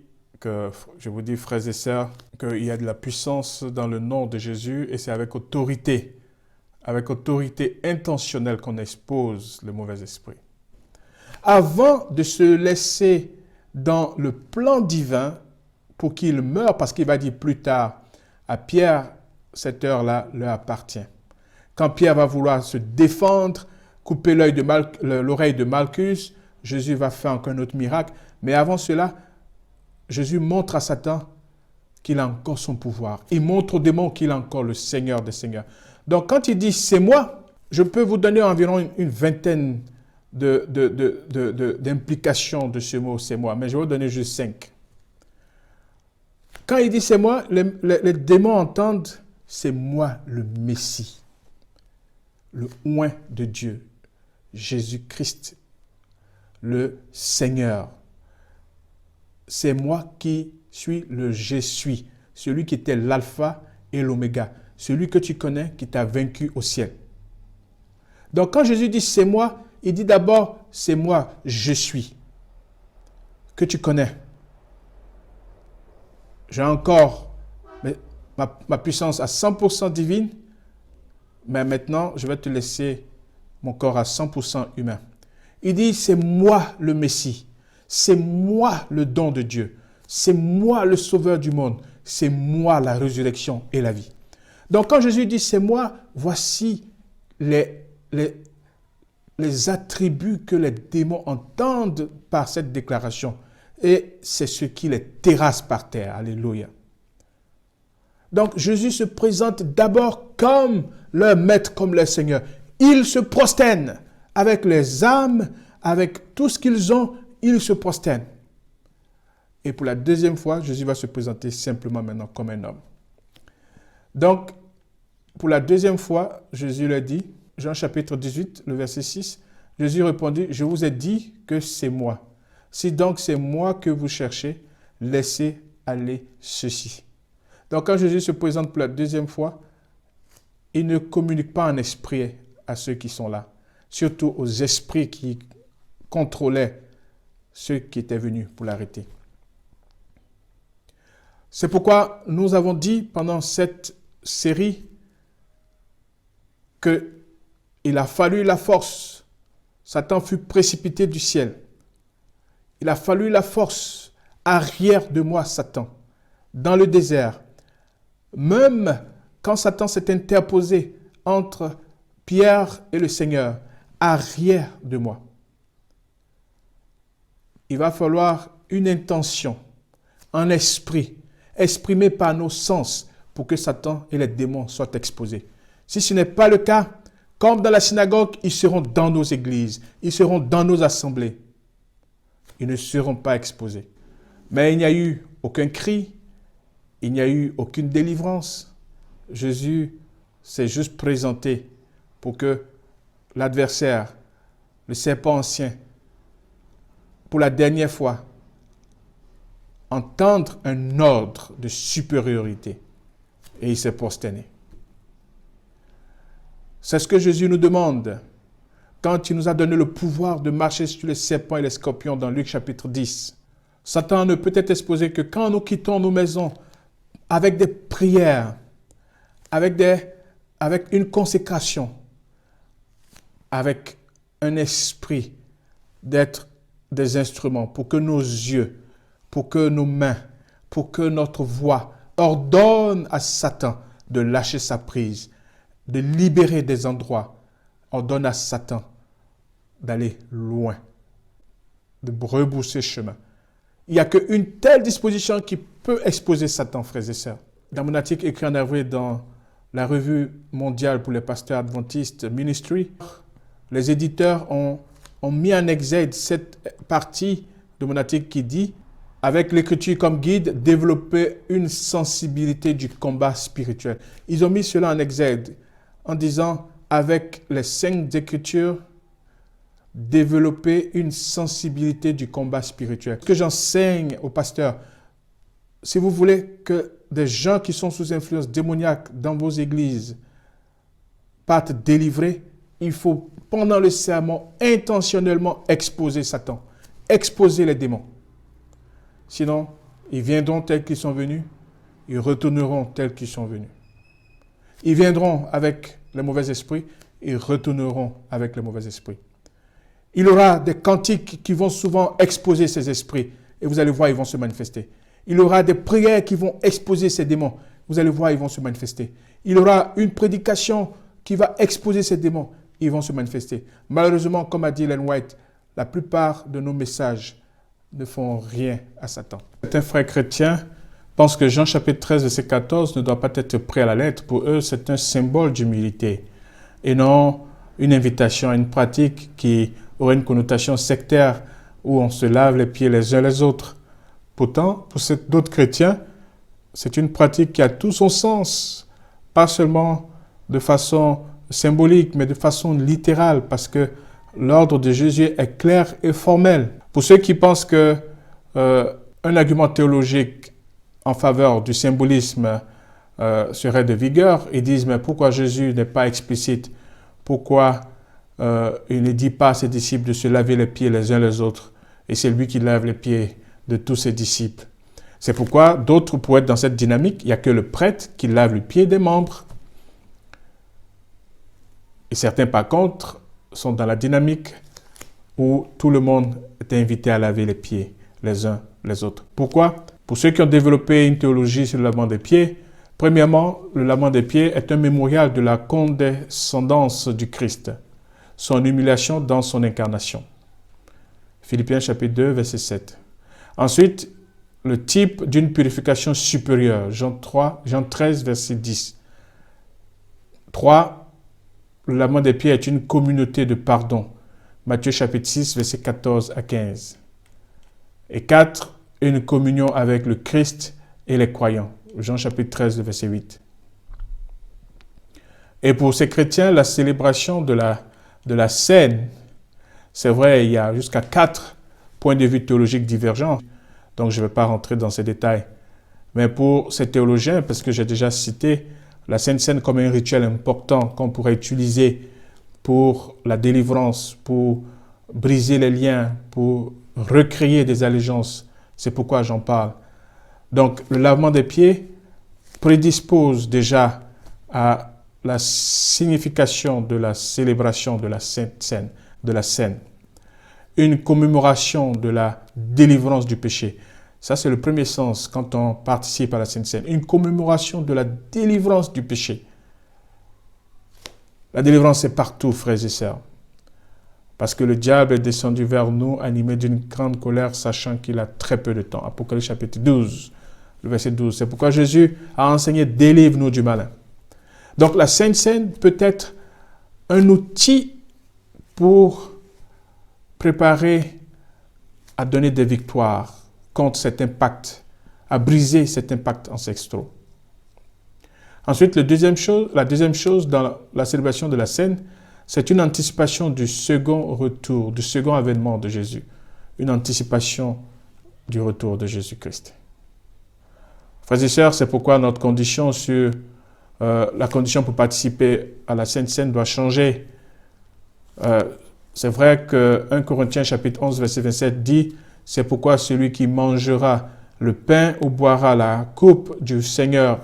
frères et sœurs, qu'il y a de la puissance dans le nom de Jésus et c'est avec autorité intentionnelle qu'on expose le mauvais esprit. Avant de se laisser dans le plan divin pour qu'il meure, parce qu'il va dire plus tard à Pierre, cette heure-là leur appartient. Quand Pierre va vouloir se défendre, couper l'oreille de Malchus, Jésus va faire encore un autre miracle. Mais avant cela, Jésus montre à Satan qu'il a encore son pouvoir. Il montre au démon qu'il est encore le Seigneur des Seigneurs. Donc quand il dit « c'est moi », je peux vous donner environ une vingtaine d'implications de ce mot « c'est moi », mais je vais vous donner juste 5. Quand il dit « c'est moi », les démons entendent « c'est moi le Messie ». le oint de Dieu, Jésus-Christ, le Seigneur. C'est moi qui suis le je suis, celui qui était l'alpha et l'oméga, celui que tu connais qui t'a vaincu au ciel. Donc quand Jésus dit c'est moi, il dit d'abord c'est moi, je suis, que tu connais. J'ai encore ma puissance à 100% divine, mais maintenant je vais te laisser mon corps à 100% humain. Il dit c'est moi le Messie, c'est moi le don de Dieu, c'est moi le sauveur du monde, c'est moi la résurrection et la vie. Donc quand Jésus dit c'est moi, voici les attributs que les démons entendent par cette déclaration. Et c'est ce qui les terrasse par terre. Alléluia. Donc Jésus se présente d'abord comme leur maître, comme leur Seigneur. Ils se prosternent avec les âmes, avec tout ce qu'ils ont, ils se prosternent. Et pour la deuxième fois, Jésus va se présenter simplement maintenant comme un homme. Donc, pour la deuxième fois, Jésus leur dit, Jean chapitre 18, le verset 6, Jésus répondit, « Je vous ai dit que c'est moi. Si donc c'est moi que vous cherchez, laissez aller ceci. » Donc quand Jésus se présente pour la deuxième fois, il ne communique pas en esprit à ceux qui sont là, surtout aux esprits qui contrôlaient ceux qui étaient venus pour l'arrêter. C'est pourquoi nous avons dit pendant cette série qu'il a fallu la force. Satan fut précipité du ciel. Il a fallu la force. Arrière de moi, Satan, dans le désert. Même quand Satan s'est interposé entre Pierre et le Seigneur, arrière de moi. Il va falloir une intention, un esprit, exprimé par nos sens pour que Satan et les démons soient exposés. Si ce n'est pas le cas, comme dans la synagogue, ils seront dans nos églises, ils seront dans nos assemblées. Ils ne seront pas exposés. Mais il n'y a eu aucun cri, il n'y a eu aucune délivrance. Jésus s'est juste présenté pour que l'adversaire, le serpent ancien, pour la dernière fois, entendre un ordre de supériorité. Et il s'est prosterné. C'est ce que Jésus nous demande quand il nous a donné le pouvoir de marcher sur les serpents et les scorpions dans Luc chapitre 10. Satan ne peut être exposé que quand nous quittons nos maisons avec des prières, avec une consécration, avec un esprit d'être des instruments pour que nos yeux, pour que nos mains, pour que notre voix ordonne à Satan de lâcher sa prise, de libérer des endroits, ordonne à Satan d'aller loin, de rebrousser chemin. Il n'y a qu'une telle disposition qui peut exposer Satan, frères et sœurs. Dans mon article écrit en avril dans la revue mondiale pour les pasteurs adventistes Ministry, les éditeurs ont mis en exergue cette partie de mon article qui dit « Avec l'écriture comme guide, développer une sensibilité du combat spirituel ». Ils ont mis cela en exergue en disant « Avec les 5 écritures, développer une sensibilité du combat spirituel ». Ce que j'enseigne aux pasteurs, si vous voulez que des gens qui sont sous influence démoniaque dans vos églises partent délivrés, il faut, pendant le sermon, intentionnellement exposer Satan, exposer les démons. Sinon, ils viendront tels qu'ils sont venus, ils retourneront tels qu'ils sont venus. Ils viendront avec les mauvais esprits, ils retourneront avec les mauvais esprits. Il y aura des cantiques qui vont souvent exposer ces esprits, et vous allez voir, ils vont se manifester. Il y aura des prières qui vont exposer ces démons. Vous allez voir, ils vont se manifester. Il y aura une prédication qui va exposer ces démons. Ils vont se manifester. Malheureusement, comme a dit Ellen White, la plupart de nos messages ne font rien à Satan. Certains frères chrétiens pensent que Jean chapitre 13, verset 14 ne doit pas être pris à la lettre. Pour eux, c'est un symbole d'humilité et non une invitation à une pratique qui aurait une connotation sectaire où on se lave les pieds les uns les autres. Pourtant, pour d'autres chrétiens, c'est une pratique qui a tout son sens, pas seulement de façon symbolique, mais de façon littérale, parce que l'ordre de Jésus est clair et formel. Pour ceux qui pensent que un argument théologique en faveur du symbolisme serait de vigueur, ils disent, mais pourquoi Jésus n'est pas explicite? Pourquoi il ne dit pas à ses disciples de se laver les pieds les uns les autres? Et c'est lui qui lave les pieds de tous ses disciples. C'est pourquoi d'autres pourraient être dans cette dynamique. Il n'y a que le prêtre qui lave le pied des membres. Et certains, par contre, sont dans la dynamique où tout le monde est invité à laver les pieds les uns les autres. Pourquoi? Pour ceux qui ont développé une théologie sur le lavement des pieds, premièrement, le lavement des pieds est un mémorial de la condescendance du Christ, son humiliation dans son incarnation. Philippiens chapitre 2, verset 7. Ensuite, le type d'une purification supérieure, Jean 13, verset 10. 3. Le lavement des pieds est une communauté de pardon, Matthieu chapitre 6, verset 14 à 15. Et 4. Une communion avec le Christ et les croyants, Jean chapitre 13, verset 8. Et pour ces chrétiens, la célébration de la scène, c'est vrai, il y a jusqu'à 4 points de vue théologiques divergents, donc je ne vais pas rentrer dans ces détails. Mais pour ces théologiens, parce que j'ai déjà cité la Sainte Seine comme un rituel important qu'on pourrait utiliser pour la délivrance, pour briser les liens, pour recréer des allégeances, c'est pourquoi j'en parle. Donc, le lavement des pieds prédispose déjà à la signification de la célébration de la Sainte Seine, de la scène. Une commémoration de la délivrance du péché. Ça, c'est le premier sens quand on participe à la Sainte Seine. Une commémoration de la délivrance du péché. La délivrance est partout, frères et sœurs. Parce que le diable est descendu vers nous, animé d'une grande colère, sachant qu'il a très peu de temps. Apocalypse chapitre 12, le verset 12. C'est pourquoi Jésus a enseigné « Délivre-nous du malin ». Donc la Sainte Seine peut être un outil pour préparer à donner des victoires contre cet impact, à briser cet impact ancestraux. Ensuite, la deuxième chose dans la célébration de la Seine, c'est une anticipation du second retour, du second avènement de Jésus. Une anticipation du retour de Jésus-Christ. Frères et sœurs, c'est pourquoi notre condition la condition pour participer à la Sainte Seine doit changer. C'est vrai que 1 Corinthiens chapitre 11, verset 27 dit « C'est pourquoi celui qui mangera le pain ou boira la coupe du Seigneur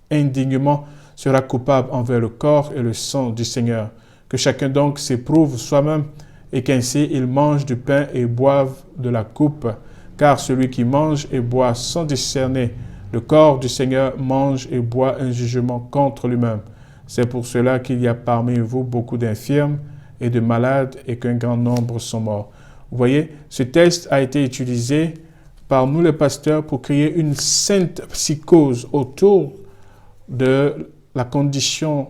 indignement sera coupable envers le corps et le sang du Seigneur. Que chacun donc s'éprouve soi-même et qu'ainsi il mange du pain et boive de la coupe. Car celui qui mange et boit sans discerner le corps du Seigneur mange et boit un jugement contre lui-même. C'est pour cela qu'il y a parmi vous beaucoup d'infirmes et de malades et qu'un grand nombre sont morts. » Vous voyez, ce texte a été utilisé par nous les pasteurs pour créer une sainte psychose autour de la condition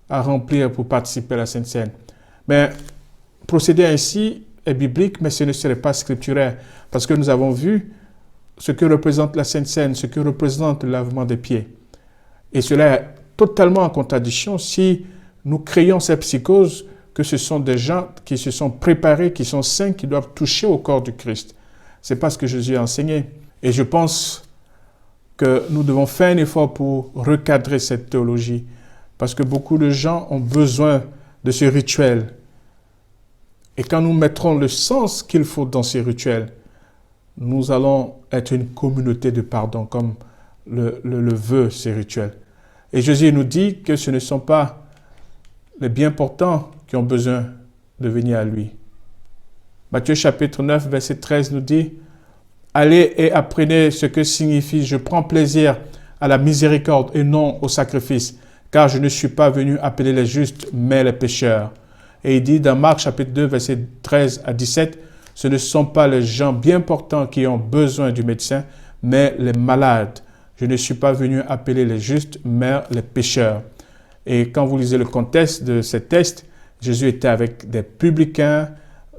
à remplir pour participer à la Sainte Seine. Mais procéder ainsi est biblique, mais ce ne serait pas scripturaire, parce que nous avons vu ce que représente la Sainte Seine, ce que représente le lavement des pieds. Et cela est totalement en contradiction si nous créons cette psychose que ce sont des gens qui se sont préparés, qui sont saints, qui doivent toucher au corps du Christ. Ce n'est pas ce que Jésus a enseigné. Et je pense que nous devons faire un effort pour recadrer cette théologie, parce que beaucoup de gens ont besoin de ce rituel. Et quand nous mettrons le sens qu'il faut dans ces rituels, nous allons être une communauté de pardon, comme le veut ces rituels. Et Jésus nous dit que ce ne sont pas les bien portants qui ont besoin de venir à lui. Matthieu chapitre 9, verset 13 nous dit « Allez et apprenez ce que signifie « Je prends plaisir à la miséricorde et non au sacrifice ». Car je ne suis pas venu appeler les justes, mais les pécheurs. » Et il dit dans Marc chapitre 2, versets 13 à 17, « Ce ne sont pas les gens bien portants qui ont besoin du médecin, mais les malades. Je ne suis pas venu appeler les justes, mais les pécheurs. » Et quand vous lisez le contexte de ces textes, Jésus était avec des publicains,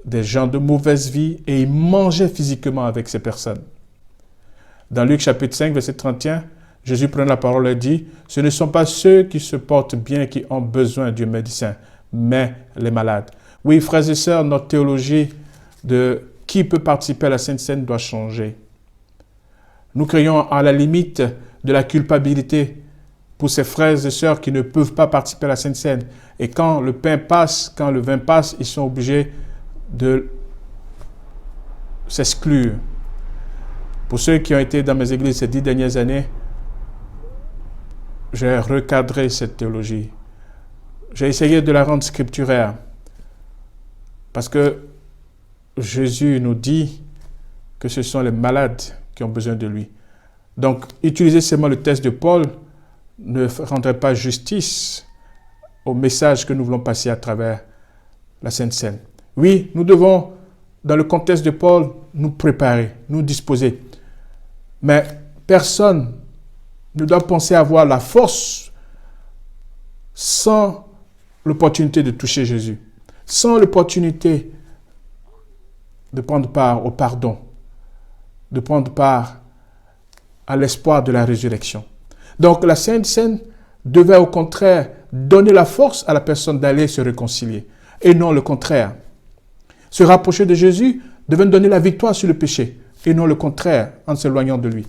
des gens de mauvaise vie, et il mangeait physiquement avec ces personnes. Dans Luc chapitre 5, verset 31, Jésus prenant la parole et dit, « Ce ne sont pas ceux qui se portent bien qui ont besoin du médecin, mais les malades. » Oui, frères et sœurs, notre théologie de qui peut participer à la Sainte Seine doit changer. Nous créons à la limite de la culpabilité pour ces frères et sœurs qui ne peuvent pas participer à la Sainte Seine. Et quand le pain passe, quand le vin passe, ils sont obligés de s'exclure. Pour ceux qui ont été dans mes églises ces 10 dernières années, j'ai recadré cette théologie. J'ai essayé de la rendre scripturaire. Parce que Jésus nous dit que ce sont les malades qui ont besoin de lui. Donc, utiliser seulement le texte de Paul ne rendrait pas justice au message que nous voulons passer à travers la Sainte Seine. Oui, nous devons, dans le contexte de Paul, nous préparer, nous disposer. Mais personne ne doit penser avoir la force sans l'opportunité de toucher Jésus, sans l'opportunité de prendre part au pardon, de prendre part à l'espoir de la résurrection. Donc la Sainte Seine devait au contraire donner la force à la personne d'aller se réconcilier, et non le contraire. Se rapprocher de Jésus devait donner la victoire sur le péché, et non le contraire en s'éloignant de lui.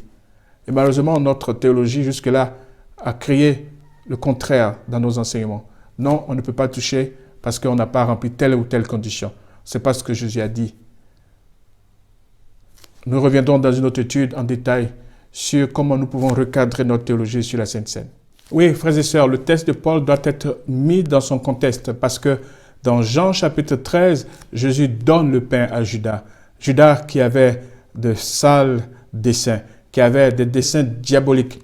Et malheureusement, notre théologie jusque-là a créé le contraire dans nos enseignements. Non, on ne peut pas toucher parce qu'on n'a pas rempli telle ou telle condition. Ce n'est pas ce que Jésus a dit. Nous reviendrons dans une autre étude en détail sur comment nous pouvons recadrer notre théologie sur la Sainte Seine. Oui, frères et sœurs, le texte de Paul doit être mis dans son contexte parce que dans Jean chapitre 13, Jésus donne le pain à Judas. Judas qui avait de sales desseins, qui avait des desseins diaboliques.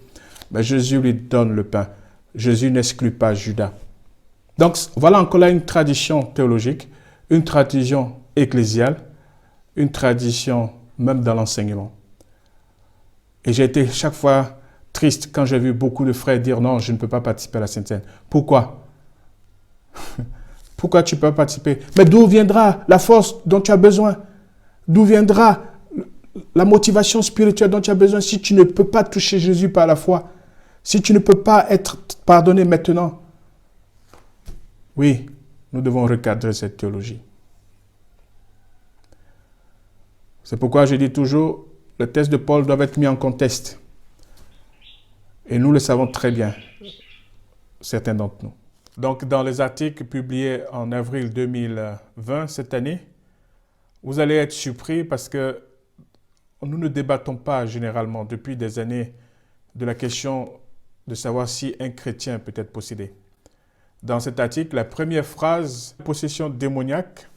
Mais Jésus lui donne le pain. Jésus n'exclut pas Judas. Donc voilà encore là une tradition théologique, une tradition ecclésiale, une tradition même dans l'enseignement. Et j'ai été chaque fois triste quand j'ai vu beaucoup de frères dire non, je ne peux pas participer à la Sainte Seine. Pourquoi? Pourquoi tu ne peux pas participer? Mais d'où viendra la force dont tu as besoin? D'où viendra la motivation spirituelle dont tu as besoin si tu ne peux pas toucher Jésus par la foi? Si tu ne peux pas être pardonné maintenant? Oui, nous devons recadrer cette théologie. C'est pourquoi je dis toujours, le texte de Paul doit être mis en contexte. Et nous le savons très bien, certains d'entre nous. Donc, dans les articles publiés en avril 2020, cette année, vous allez être surpris parce que nous ne débattons pas généralement depuis des années de la question de savoir si un chrétien peut être possédé. Dans cet article, la première phrase, « Possession démoniaque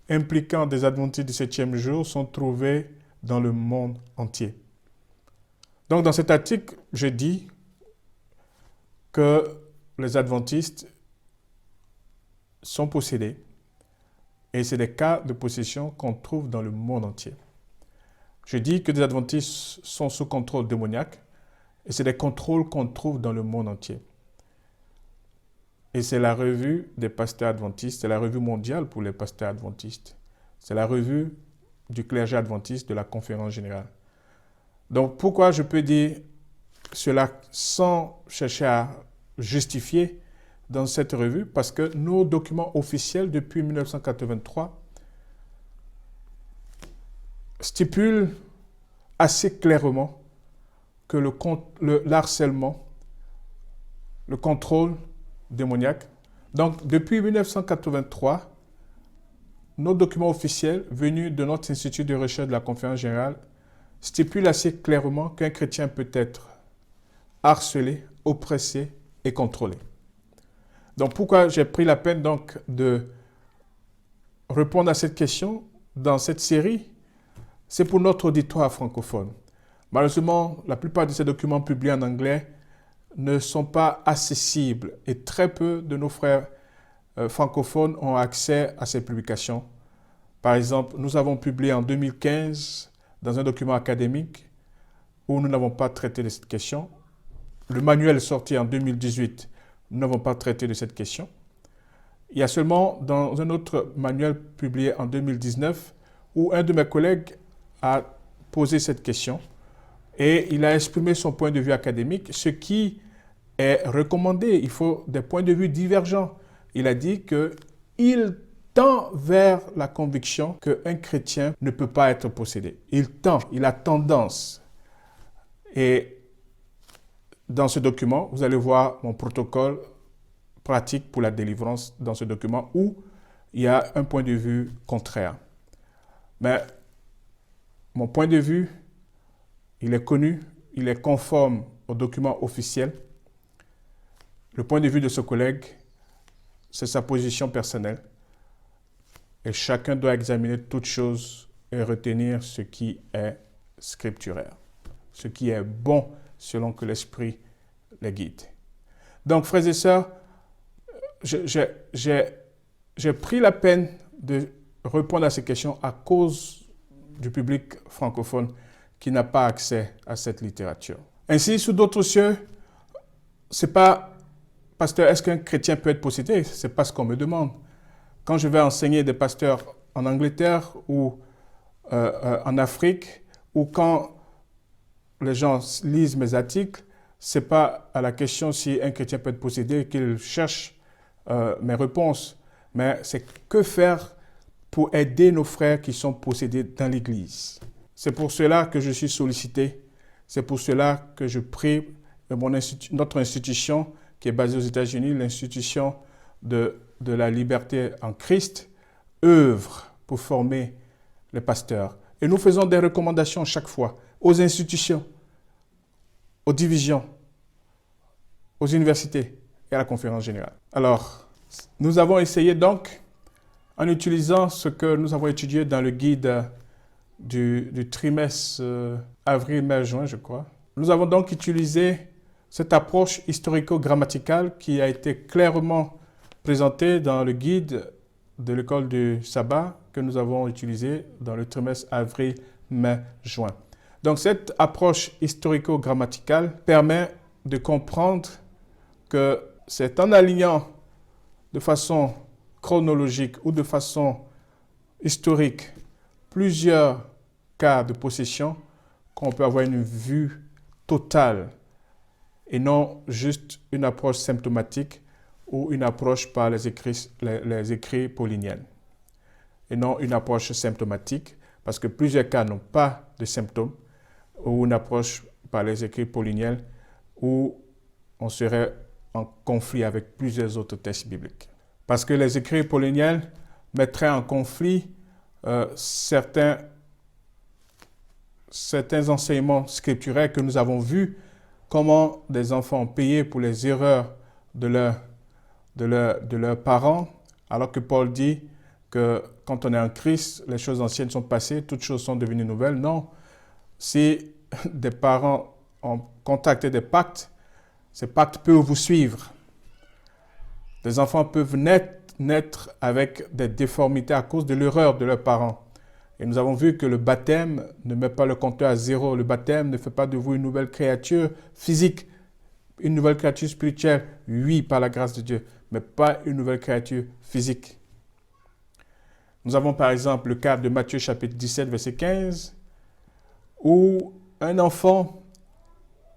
impliquant des adventistes du 7e jour sont trouvées dans le monde entier. » Donc, dans cet article, je dis que les adventistes sont possédés et c'est des cas de possession qu'on trouve dans le monde entier. Je dis que les adventistes sont sous contrôle démoniaque et c'est des contrôles qu'on trouve dans le monde entier. Et c'est la revue des pasteurs adventistes, c'est la revue mondiale pour les pasteurs adventistes. C'est la revue du clergé adventiste de la conférence générale. Donc, pourquoi je peux dire cela sans chercher à justifier dans cette revue? Parce que nos documents officiels depuis 1983 stipulent assez clairement que le harcèlement, le contrôle démoniaque. Donc, depuis 1983, nos documents officiels venus de notre institut de recherche de la conférence générale stipulent assez clairement qu'un chrétien peut être harcelé, oppressé et contrôlé. Donc, pourquoi j'ai pris la peine donc de répondre à cette question dans cette série? C'est pour notre auditoire francophone. Malheureusement, la plupart de ces documents publiés en anglais ne sont pas accessibles et très peu de nos frères francophones ont accès à ces publications. Par exemple, nous avons publié en 2015 dans un document académique où nous n'avons pas traité de cette question. Le manuel sorti en 2018, nous n'avons pas traité de cette question. Il y a seulement dans un autre manuel publié en 2019 où un de mes collègues a posé cette question Et il a exprimé son point de vue académique, ce qui est recommandé. Il faut des points de vue divergents. Il a dit qu'il tend vers la conviction qu'un chrétien ne peut pas être possédé. Il a tendance. Et dans ce document, vous allez voir mon protocole pratique pour la délivrance dans ce document où il y a un point de vue contraire. Mais mon point de vue, il est connu, il est conforme au document officiel. Le point de vue de ce collègue, c'est sa position personnelle. Et chacun doit examiner toute chose et retenir ce qui est scripturaire, ce qui est bon selon que l'Esprit les guide. Donc, frères et sœurs, j'ai pris la peine de répondre à ces questions à cause du public francophone qui n'a pas accès à cette littérature. Ainsi, sous d'autres cieux, c'est pas, pasteur, est-ce qu'un chrétien peut être possédé? C'est pas ce qu'on me demande. Quand je vais enseigner des pasteurs en Angleterre ou en Afrique, ou quand les gens lisent mes articles, c'est pas à la question si un chrétien peut être possédé qu'ils cherchent mes réponses, mais c'est que faire pour aider nos frères qui sont possédés dans l'Église. C'est pour cela que je suis sollicité, c'est pour cela que je prie notre institution qui est basée aux États-Unis, l'institution de la liberté en Christ, œuvre pour former les pasteurs. Et nous faisons des recommandations chaque fois aux institutions, aux divisions, aux universités et à la conférence générale. Alors, nous avons essayé donc, en utilisant ce que nous avons étudié dans le guide du trimestre avril, mai, juin, je crois. Nous avons donc utilisé cette approche historico-grammaticale qui a été clairement présentée dans le guide de l'école du sabbat que nous avons utilisé dans le trimestre avril, mai, juin. Donc cette approche historico-grammaticale permet de comprendre que c'est en alignant de façon chronologique ou de façon historique plusieurs cas de possession qu'on peut avoir une vue totale et non juste une approche symptomatique ou une approche par les écrits pauliniens. Et non une approche symptomatique, parce que plusieurs cas n'ont pas de symptômes, ou une approche par les écrits pauliniens où on serait en conflit avec plusieurs autres textes bibliques. Parce que les écrits pauliniens mettraient en conflit certains enseignements scripturaires que nous avons vus, comment des enfants ont payé pour les erreurs de leurs parents, alors que Paul dit que quand on est en Christ, les choses anciennes sont passées, toutes choses sont devenues nouvelles. Non, si des parents ont contracté des pactes, ces pactes peuvent vous suivre. Des enfants peuvent naître avec des déformités à cause de l'erreur de leurs parents. Et nous avons vu que le baptême ne met pas le compteur à zéro. Le baptême ne fait pas de vous une nouvelle créature physique, une nouvelle créature spirituelle, oui, par la grâce de Dieu, mais pas une nouvelle créature physique. Nous avons par exemple le cas de Matthieu chapitre 17, verset 15, où un enfant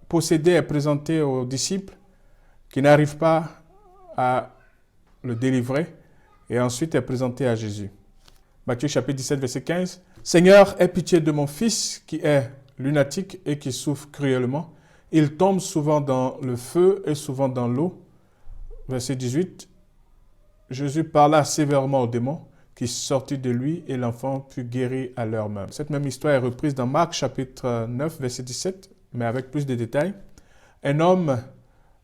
possédé est présenté aux disciples qui n'arrivent pas à le délivrer et ensuite est présenté à Jésus. Matthieu chapitre 17, verset 15. « Seigneur, aie pitié de mon fils qui est lunatique et qui souffre cruellement. Il tombe souvent dans le feu et souvent dans l'eau. » Verset 18. Jésus parla sévèrement au démon qui sortit de lui et l'enfant fut guéri à l'heure même. Cette même histoire est reprise dans Marc chapitre 9, verset 17, mais avec plus de détails. Un homme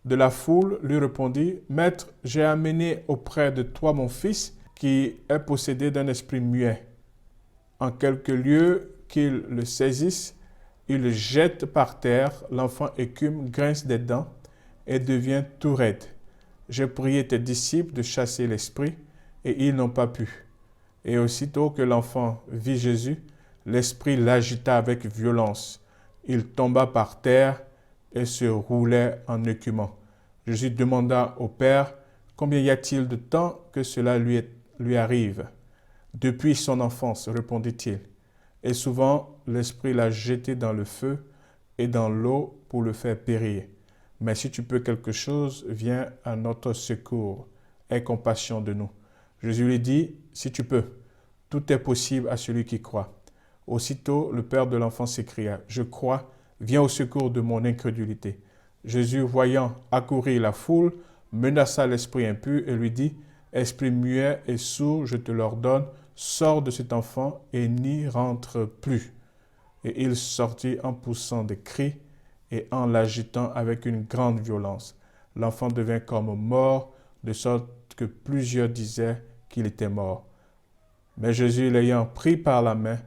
de la foule lui répondit, « Maître, j'ai amené auprès de toi mon fils qui est possédé d'un esprit muet. En quelque lieu qu'il le saisisse, il le jette par terre, l'enfant écume, grince des dents et devient tout raide. J'ai prié tes disciples de chasser l'esprit et ils n'ont pas pu. Et aussitôt que l'enfant vit Jésus, l'esprit l'agita avec violence. Il tomba par terre et se roulait en écumant. Jésus demanda au Père, « Combien y a-t-il de temps que cela lui arrive ?» « Depuis son enfance, répondit-il. Et souvent, l'esprit l'a jeté dans le feu et dans l'eau pour le faire périr. Mais si tu peux quelque chose, viens à notre secours. Aie compassion de nous. Jésus lui dit, si tu peux, tout est possible à celui qui croit. Aussitôt, le père de l'enfant s'écria, je crois, viens au secours de mon incrédulité. Jésus, voyant accourir la foule, menaça l'esprit impur et lui dit, esprit muet et sourd, je te l'ordonne, sors de cet enfant et n'y rentre plus. Et il sortit en poussant des cris et en l'agitant avec une grande violence. L'enfant devint comme mort, de sorte que plusieurs disaient qu'il était mort. Mais Jésus, l'ayant pris par la main,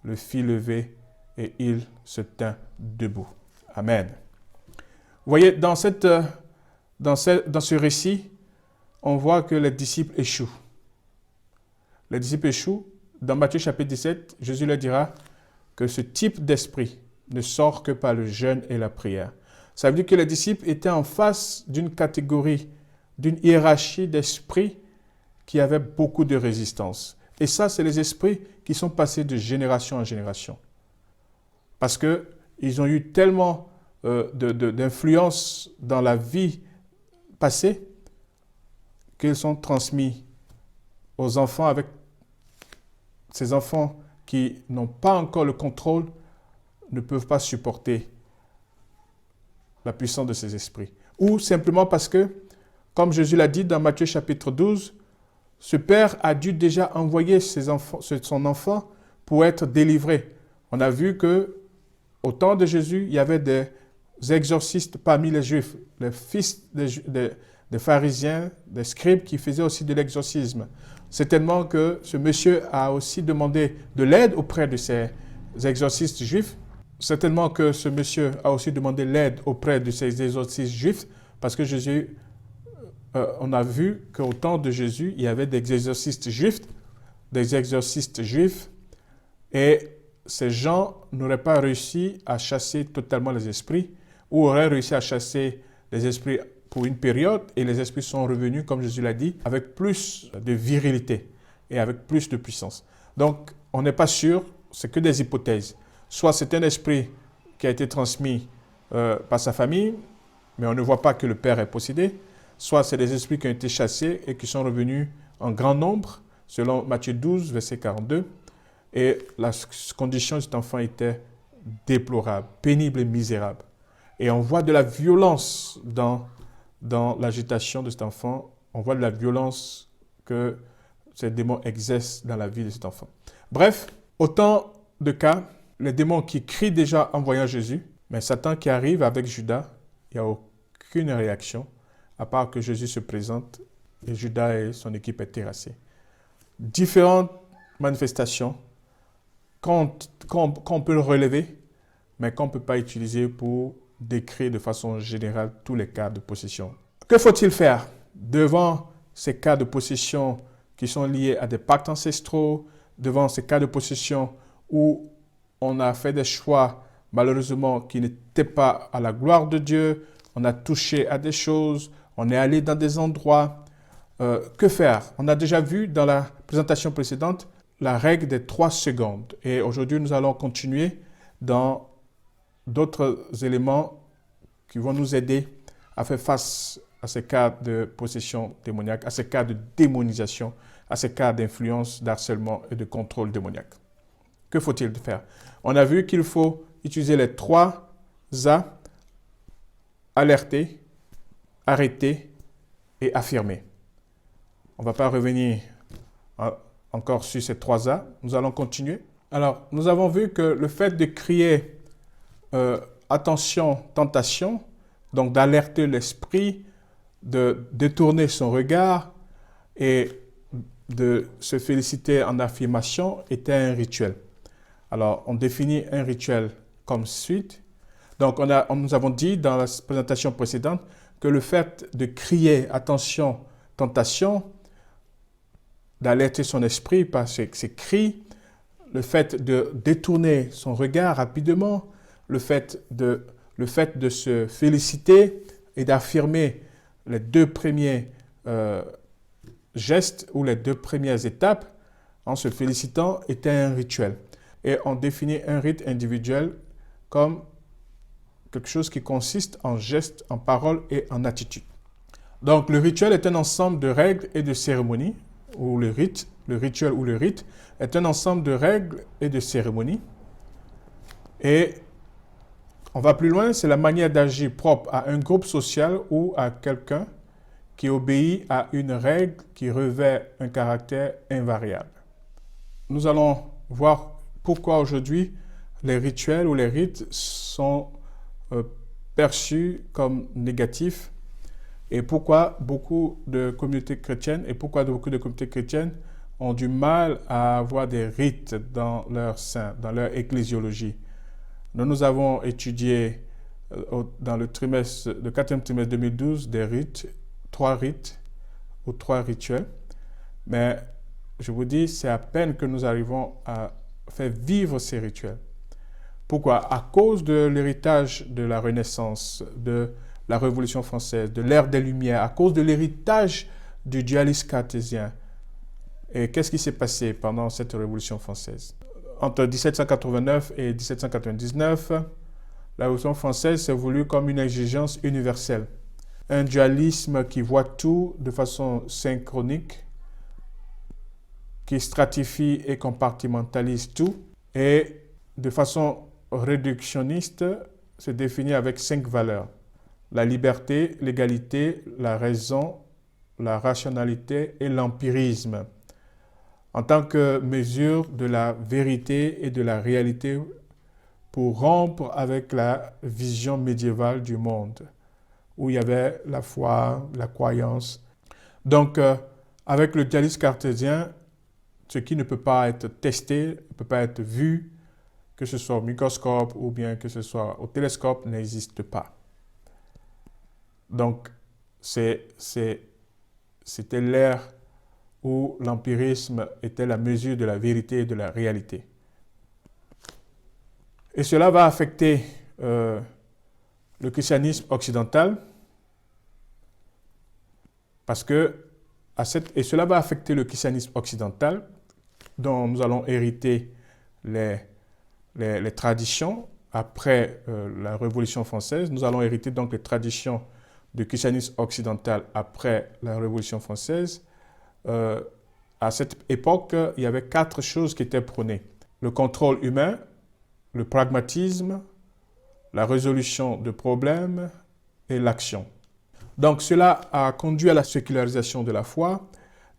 le fit lever et il se tint debout. Amen. Vous voyez, dans ce récit, on voit que les disciples échouent. Les disciples échouent. Dans Matthieu chapitre 17, Jésus leur dira que ce type d'esprit ne sort que par le jeûne et la prière. Ça veut dire que les disciples étaient en face d'une catégorie, d'une hiérarchie d'esprits qui avait beaucoup de résistance. Et ça, c'est les esprits qui sont passés de génération en génération. Parce qu'ils ont eu tellement d'influence dans la vie passée qu'ils sont transmis aux enfants avec ces enfants qui n'ont pas encore le contrôle, ne peuvent pas supporter la puissance de ces esprits. Ou simplement parce que, comme Jésus l'a dit dans Matthieu chapitre 12, ce père a dû déjà envoyer son enfant pour être délivré. On a vu que au temps de Jésus, il y avait des exorcistes parmi les Juifs, les fils des pharisiens, des scribes qui faisaient aussi de l'exorcisme. Certainement que ce monsieur a aussi demandé de l'aide auprès de ces exorcistes juifs. Certainement que ce monsieur a aussi demandé l'aide auprès de ces exorcistes juifs parce que Jésus, on a vu qu'au temps de Jésus, il y avait des exorcistes juifs et ces gens n'auraient pas réussi à chasser totalement les esprits ou auraient réussi à chasser les esprits pour une période et les esprits sont revenus, comme Jésus l'a dit, avec plus de virilité et avec plus de puissance. Donc, on n'est pas sûr, c'est que des hypothèses. Soit c'est un esprit qui a été transmis par sa famille, mais on ne voit pas que le père est possédé. Soit c'est des esprits qui ont été chassés et qui sont revenus en grand nombre, selon Matthieu 12, verset 42. Et la condition de cet enfant était déplorable, pénible et misérable. Et on voit de la violence dans l'agitation de cet enfant. On voit de la violence que ces démons exercent dans la vie de cet enfant. Bref, autant de cas, les démons qui crient déjà en voyant Jésus, mais Satan qui arrive avec Judas, il n'y a aucune réaction, à part que Jésus se présente et Judas et son équipe est terrassée. Différentes manifestations qu'on peut relever, mais qu'on ne peut pas utiliser pour décrire de façon générale tous les cas de possession. Que faut-il faire devant ces cas de possession qui sont liés à des pactes ancestraux, devant ces cas de possession où on a fait des choix malheureusement qui n'étaient pas à la gloire de Dieu, on a touché à des choses, on est allé dans des endroits. Que faire? On a déjà vu dans la présentation précédente la règle des 3 secondes. Et aujourd'hui, nous allons continuer dans d'autres éléments qui vont nous aider à faire face à ces cas de possession démoniaque, à ces cas de démonisation, à ces cas d'influence, d'harcèlement et de contrôle démoniaque. Que faut-il faire? On a vu qu'il faut utiliser les 3 A, alerter, arrêter et affirmer. On ne va pas revenir encore sur ces 3 A. Nous allons continuer. Alors, nous avons vu que le fait de crier attention, tentation, donc d'alerter l'esprit, de détourner son regard et de se féliciter en affirmation était un rituel. Alors, on définit un rituel comme suite. Donc, nous avons dit dans la présentation précédente que le fait de crier attention, tentation, d'alerter son esprit par ces cris, le fait de détourner son regard rapidement, le fait de se féliciter et d'affirmer les 2 premiers gestes ou les 2 premières étapes en se félicitant était un rituel. Et on définit un rite individuel comme quelque chose qui consiste en gestes, en paroles et en attitudes. Donc le rituel est un ensemble de règles et de cérémonies, ou le rituel ou le rite est un ensemble de règles et de cérémonies. Et on va plus loin, c'est la manière d'agir propre à un groupe social ou à quelqu'un qui obéit à une règle qui revêt un caractère invariable. Nous allons voir pourquoi aujourd'hui les rituels ou les rites sont perçus comme négatifs et pourquoi beaucoup de communautés chrétiennes ont du mal à avoir des rites dans leur sein, dans leur ecclésiologie. Nous avons étudié dans le quatrième trimestre 2012 des rites, 3 rites ou 3 rituels, mais je vous dis, c'est à peine que nous arrivons à faire vivre ces rituels. Pourquoi? À cause de l'héritage de la Renaissance, de la Révolution française, de l'ère des Lumières, à cause de l'héritage du dualisme cartésien. Et qu'est-ce qui s'est passé pendant cette Révolution française? Entre 1789 et 1799, la Révolution française s'est voulue comme une exigence universelle. Un dualisme qui voit tout de façon synchronique, qui stratifie et compartimentalise tout, et de façon réductionniste se définit avec 5 valeurs. La liberté, l'égalité, la raison, la rationalité et l'empirisme, en tant que mesure de la vérité et de la réalité pour rompre avec la vision médiévale du monde, où il y avait la foi, la croyance. Donc, avec le dualisme cartésien, ce qui ne peut pas être testé, ne peut pas être vu, que ce soit au microscope ou bien que ce soit au télescope, n'existe pas. Donc, c'était l'ère où l'empirisme était la mesure de la vérité et de la réalité. Et cela va affecter le christianisme occidental, et cela va affecter le christianisme occidental, dont nous allons hériter les traditions après la Révolution française. Nous allons hériter donc les traditions du christianisme occidental après la Révolution française. À cette époque, il y avait 4 choses qui étaient prônées. Le contrôle humain, le pragmatisme, la résolution de problèmes et l'action. Donc cela a conduit à la sécularisation de la foi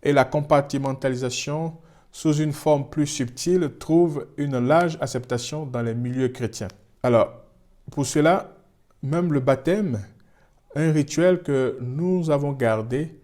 et la compartimentalisation sous une forme plus subtile trouve une large acceptation dans les milieux chrétiens. Alors, pour cela, même le baptême, un rituel que nous avons gardé,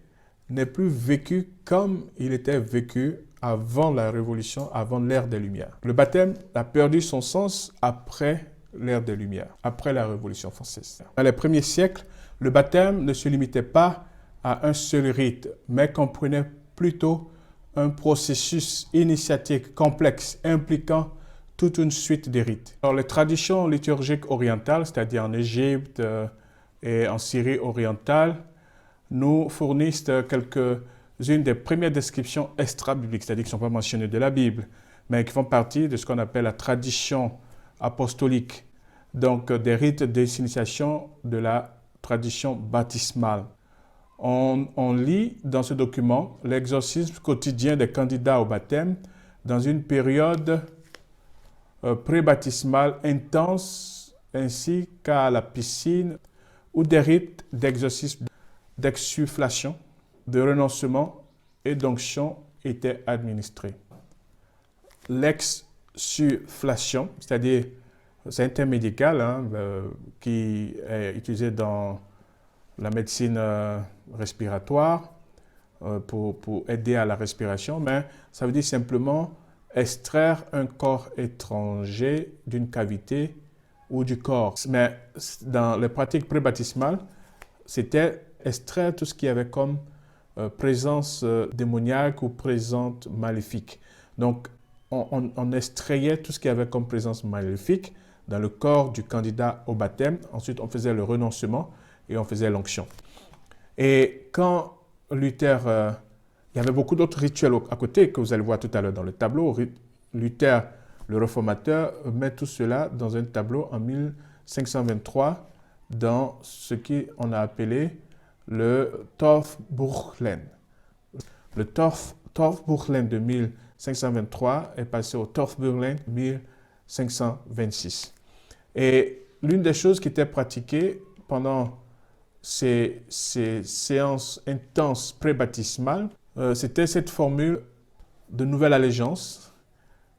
n'est plus vécu comme il était vécu avant la Révolution, avant l'ère des Lumières. Le baptême a perdu son sens après l'ère des Lumières, après la Révolution française. Dans les premiers siècles, le baptême ne se limitait pas à un seul rite, mais comprenait plutôt un processus initiatique complexe impliquant toute une suite de rites. Alors, les traditions liturgiques orientales, c'est-à-dire en Égypte et en Syrie orientale, nous fournissent quelques-unes des premières descriptions extra-bibliques, c'est-à-dire qui ne sont pas mentionnées de la Bible, mais qui font partie de ce qu'on appelle la tradition apostolique, donc des rites d'initiation de la tradition baptismale. On lit dans ce document l'exorcisme quotidien des candidats au baptême dans une période pré-baptismale intense, ainsi qu'à la piscine, ou des rites d'exorcisme, d'exsufflation, de renoncement et d'onction étaient administrés. L'exsufflation, c'est-à-dire c'est un terme médical qui est utilisé dans la médecine respiratoire pour aider à la respiration, mais ça veut dire simplement extraire un corps étranger d'une cavité ou du corps. Mais dans les pratiques pré-baptismales, c'était extraire tout ce qui avait comme présence démoniaque ou présence maléfique. Donc, on extrayait tout ce qui avait comme présence maléfique dans le corps du candidat au baptême. Ensuite, on faisait le renoncement et on faisait l'onction. Et quand Luther, il y avait beaucoup d'autres rituels à côté que vous allez voir tout à l'heure dans le tableau. Luther, le réformateur, met tout cela dans un tableau en 1523 dans ce qu'on a appelé le Torfbuchlen. Le Torfbuchlen de 1523 est passé au Torfbuchlen 1526. Et l'une des choses qui était pratiquée pendant ces séances intenses pré-baptismales, c'était cette formule de nouvelle allégeance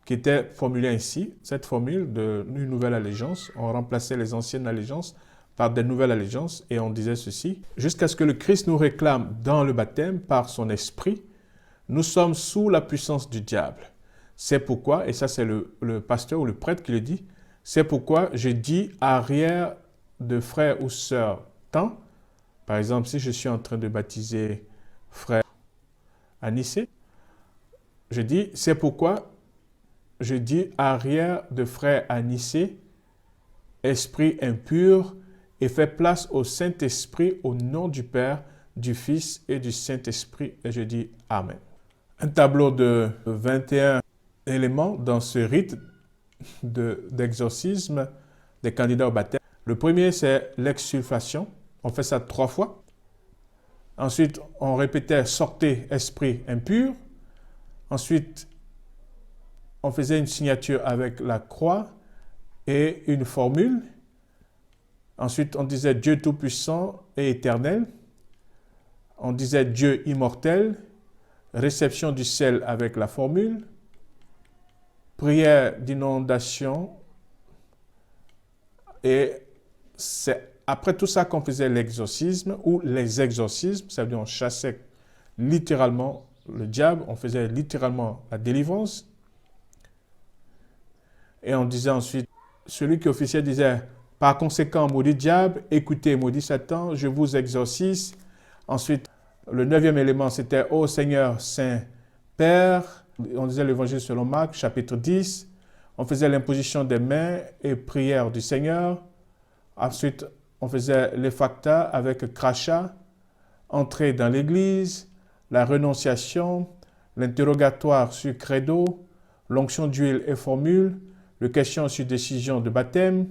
qui était formulée ainsi. Cette formule d'une nouvelle allégeance, on remplaçait les anciennes allégeances par des nouvelles allégeances et on disait ceci: jusqu'à ce que le Christ nous réclame dans le baptême par son esprit, nous sommes sous la puissance du diable. C'est pourquoi, et ça c'est le pasteur ou le prêtre qui le dit, c'est pourquoi je dis arrière de frère ou sœur tant. Par exemple, si je suis en train de baptiser frère Anissé, je dis, c'est pourquoi je dis arrière de frère Anissé, esprit impur, et fait place au Saint-Esprit au nom du Père, du Fils et du Saint-Esprit. Et je dis Amen. Un tableau de 21 éléments dans ce rite d'exorcisme des candidats au baptême. Le premier, c'est l'exsulfation. On fait ça 3 fois. Ensuite, on répétait « sortez, esprit impur ». Ensuite, on faisait une signature avec la croix et une formule. Ensuite, on disait « Dieu tout-puissant et éternel ». On disait « Dieu immortel ». Réception du sel avec la formule. Prière d'inondation. Et c'est après tout ça qu'on faisait l'exorcisme ou les exorcismes, ça veut dire on chassait littéralement le diable, on faisait littéralement la délivrance. Et on disait ensuite, celui qui officiait disait, par conséquent, maudit diable, écoutez, maudit Satan, je vous exorcise. Ensuite, le 9e élément, c'était, ô Seigneur Saint Père. On disait l'évangile selon Marc, chapitre 10. On faisait l'imposition des mains et prière du Seigneur. Ensuite, on faisait l'effacta avec crachat, entrée dans l'église, la renonciation, l'interrogatoire sur credo, l'onction d'huile et formule, le question sur décision de baptême,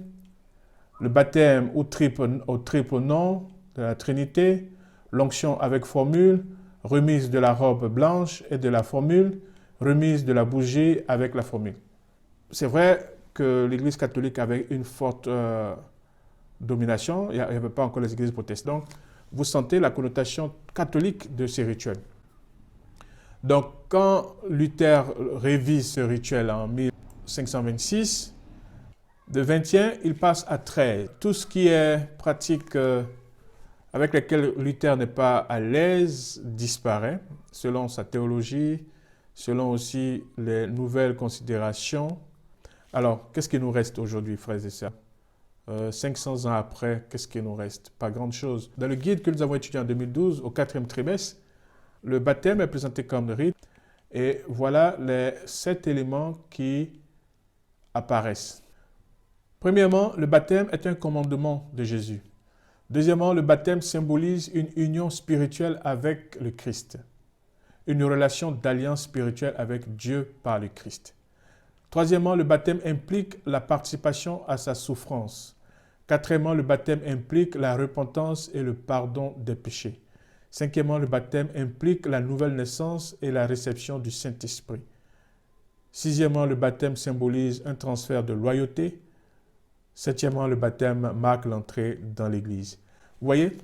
le baptême au triple nom de la Trinité, l'onction avec formule, remise de la robe blanche et de la formule, remise de la bougie avec la formule. C'est vrai que l'Église catholique avait une forte domination, il n'y avait pas encore les églises protestantes. Vous sentez la connotation catholique de ces rituels. Donc, quand Luther révise ce rituel en 1526, de 21, il passe à 13. Tout ce qui est pratique avec lesquelles Luther n'est pas à l'aise disparaît, selon sa théologie, selon aussi les nouvelles considérations. Alors, qu'est-ce qui nous reste aujourd'hui, frères et sœurs? 500 ans après, qu'est-ce qui nous reste? Pas grand-chose. Dans le guide que nous avons étudié en 2012, au 4e trimestre, le baptême est présenté comme rite. Et voilà les 7 éléments qui apparaissent. Premièrement, le baptême est un commandement de Jésus. Deuxièmement, le baptême symbolise une union spirituelle avec le Christ. Une relation d'alliance spirituelle avec Dieu par le Christ. Troisièmement, le baptême implique la participation à sa souffrance. Quatrièmement, le baptême implique la repentance et le pardon des péchés. Cinquièmement, le baptême implique la nouvelle naissance et la réception du Saint-Esprit. Sixièmement, le baptême symbolise un transfert de loyauté. Septièmement, le baptême marque l'entrée dans l'Église. Vous voyez,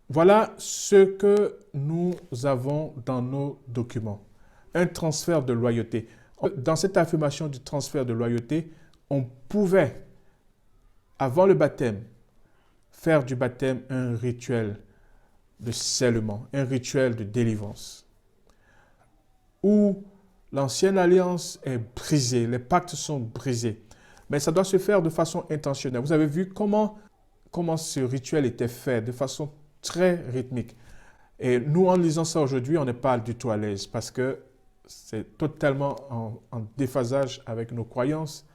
voilà ce que nous avons dans nos documents. Un transfert de loyauté. Dans cette affirmation du transfert de loyauté, on pouvait, avant le baptême, faire du baptême un rituel de scellement, un rituel de délivrance, où l'ancienne alliance est brisée, les pactes sont brisés. Mais ça doit se faire de façon intentionnelle. Vous avez vu comment ce rituel était fait, de façon très rythmique. Et nous, en lisant ça aujourd'hui, on n'est pas du tout à l'aise parce que c'est totalement en déphasage avec nos croyances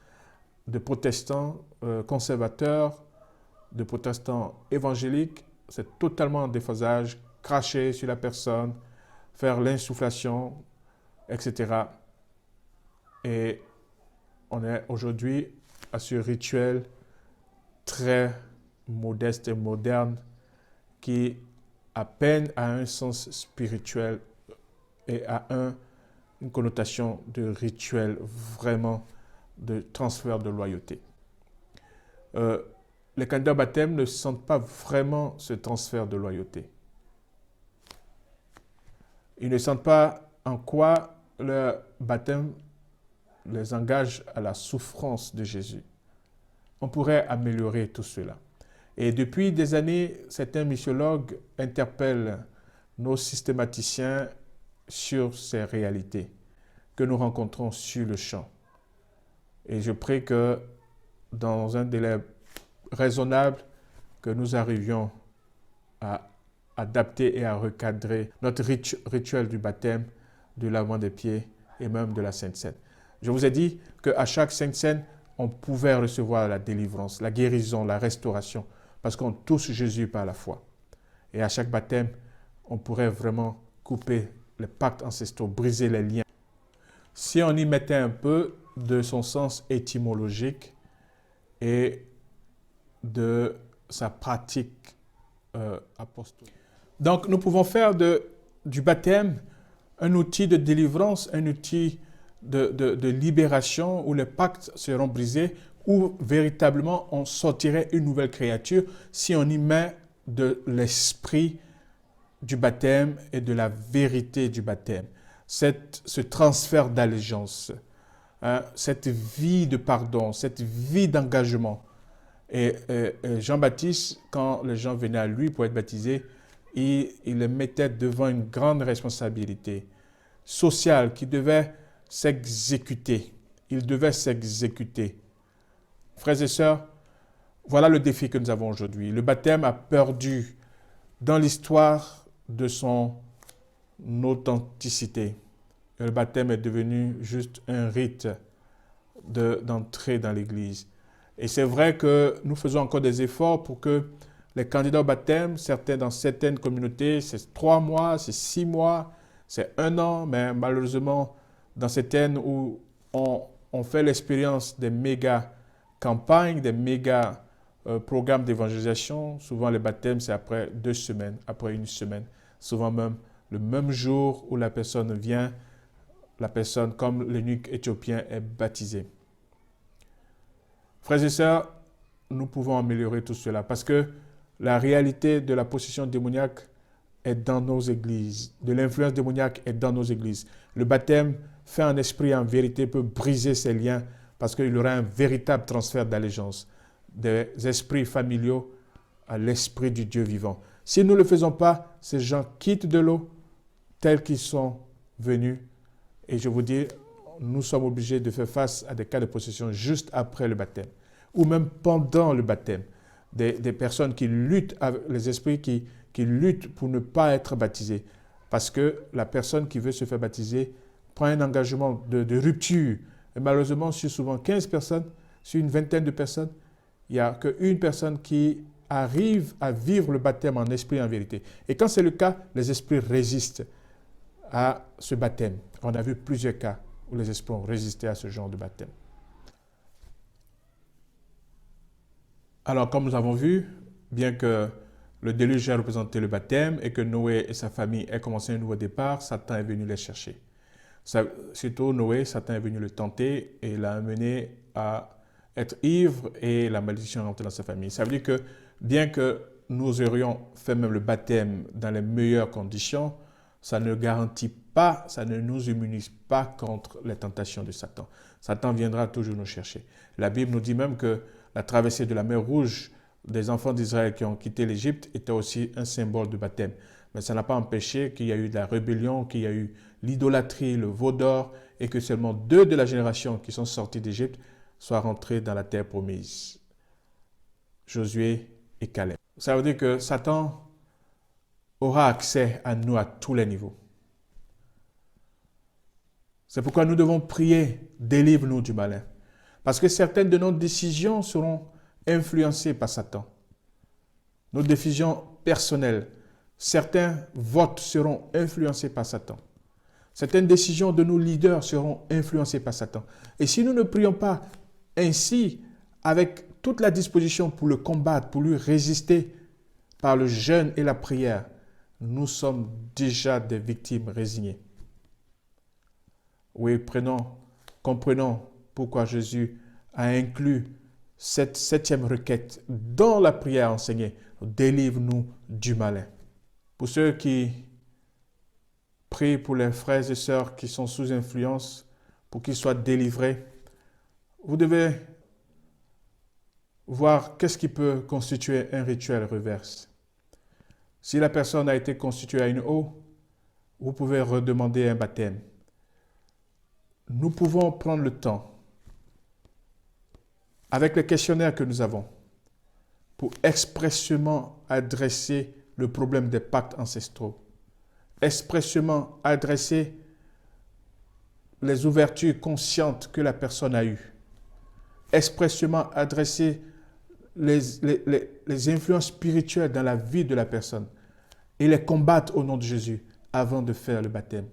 de protestants conservateurs, de protestants évangéliques. C'est totalement en déphasage, cracher sur la personne, faire l'insufflation, etc. Et on est aujourd'hui à ce rituel très modeste et moderne qui à peine a un sens spirituel et a une connotation de rituel vraiment de transfert de loyauté. Les candidats au baptême ne sentent pas vraiment ce transfert de loyauté. Ils ne sentent pas en quoi leur baptême les engage à la souffrance de Jésus. On pourrait améliorer tout cela. Et depuis des années, certains missiologues interpellent nos systématiciens sur ces réalités que nous rencontrons sur le champ. Et je prie que dans un délai raisonnable, que nous arrivions à adapter et à recadrer notre rituel du baptême, du lavement des pieds et même de la Sainte Seine. Je vous ai dit qu'à chaque Sainte Seine, on pouvait recevoir la délivrance, la guérison, la restauration, parce qu'on touche Jésus par la foi. Et à chaque baptême, on pourrait vraiment couper les pactes ancestraux, briser les liens. Si on y mettait un peu de son sens étymologique et de sa pratique apostolique. Donc, nous pouvons faire du baptême un outil de délivrance, un outil de libération où les pactes seront brisés, où véritablement on sortirait une nouvelle créature si on y met de l'esprit du baptême et de la vérité du baptême. Ce transfert d'allégeance, cette vie de pardon, cette vie d'engagement. Et Jean-Baptiste, quand les gens venaient à lui pour être baptisés, il les mettait devant une grande responsabilité sociale qui devait s'exécuter. Il devait s'exécuter. Frères et sœurs, voilà le défi que nous avons aujourd'hui. Le baptême a perdu dans l'histoire de son authenticité. Le baptême est devenu juste un rite d'entrée dans l'Église. Et c'est vrai que nous faisons encore des efforts pour que les candidats au baptême, dans certaines communautés, c'est 3 mois, c'est 6 mois, c'est 1 an, mais malheureusement, dans certaines où on fait l'expérience des méga campagnes, des méga programmes d'évangélisation, souvent les baptêmes, c'est après 2 semaines, après 1 semaine, souvent même le même jour où la personne vient, la personne, comme l'eunuque éthiopien, est baptisée. Frères et sœurs, nous pouvons améliorer tout cela parce que la réalité de la possession démoniaque est dans nos églises, de l'influence démoniaque est dans nos églises. Le baptême fait en esprit et en vérité peut briser ces liens parce qu'il y aura un véritable transfert d'allégeance des esprits familiaux à l'esprit du Dieu vivant. Si nous ne le faisons pas, ces gens quittent de l'eau tels qu'ils sont venus. Et je vous dis, nous sommes obligés de faire face à des cas de possession juste après le baptême ou même pendant le baptême. Des personnes qui luttent, les esprits qui luttent pour ne pas être baptisés parce que la personne qui veut se faire baptiser prend un engagement de rupture. Et malheureusement, sur souvent 15 personnes, sur une vingtaine de personnes, il n'y a qu'une personne qui arrive à vivre le baptême en esprit et en vérité. Et quand c'est le cas, les esprits résistent à ce baptême. On a vu plusieurs cas où les esprits ont résisté à ce genre de baptême. Alors, comme nous avons vu, bien que le déluge a représenté le baptême et que Noé et sa famille aient commencé un nouveau départ, Satan est venu les chercher. Surtout Noé, Satan est venu le tenter et l'a amené à être ivre et la malédiction est rentrée dans sa famille. Ça veut dire que bien que nous aurions fait même le baptême dans les meilleures conditions, ça ne garantit pas, ça ne nous immunise pas contre les tentations de Satan. Satan viendra toujours nous chercher. La Bible nous dit même que la traversée de la mer Rouge des enfants d'Israël qui ont quitté l'Égypte était aussi un symbole de baptême. Mais ça n'a pas empêché qu'il y a eu de la rébellion, qu'il y a eu l'idolâtrie, le veau d'or, et que seulement 2 de la génération qui sont sortis d'Égypte soient rentrés dans la terre promise. Josué et Caleb. Ça veut dire que Satan aura accès à nous à tous les niveaux. C'est pourquoi nous devons prier, délivre-nous du malin. Parce que certaines de nos décisions seront influencées par Satan. Nos décisions personnelles, certains votes seront influencés par Satan. Certaines décisions de nos leaders seront influencées par Satan. Et si nous ne prions pas ainsi, avec toute la disposition pour le combattre, pour lui résister par le jeûne et la prière, nous sommes déjà des victimes résignées. Oui, comprenons pourquoi Jésus a inclus cette 7e requête dans la prière enseignée. Délivre-nous du malin. Pour ceux qui prient pour les frères et sœurs qui sont sous influence, pour qu'ils soient délivrés, vous devez voir qu'est-ce qui peut constituer un rituel reverse. Si la personne a été constituée à une eau, vous pouvez redemander un baptême. Nous pouvons prendre le temps, avec le questionnaire que nous avons, pour expressément adresser le problème des pactes ancestraux, expressément adresser les ouvertures conscientes que la personne a eues, expressément adresser les influences spirituelles dans la vie de la personne et les combattre au nom de Jésus avant de faire le baptême.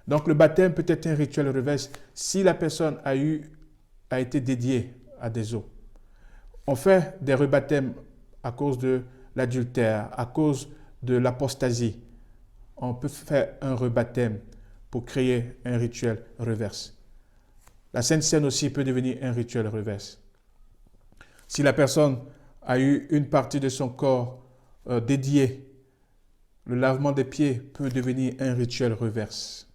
Donc le baptême peut être un rituel reverse si la personne a été dédiée à des eaux. On fait des rebaptêmes à cause de l'adultère, à cause de l'apostasie. On peut faire un rebaptême pour créer un rituel reverse. La Sainte Seine aussi peut devenir un rituel reverse. Si la personne a eu une partie de son corps dédiée, le lavement des pieds peut devenir un rituel reverse.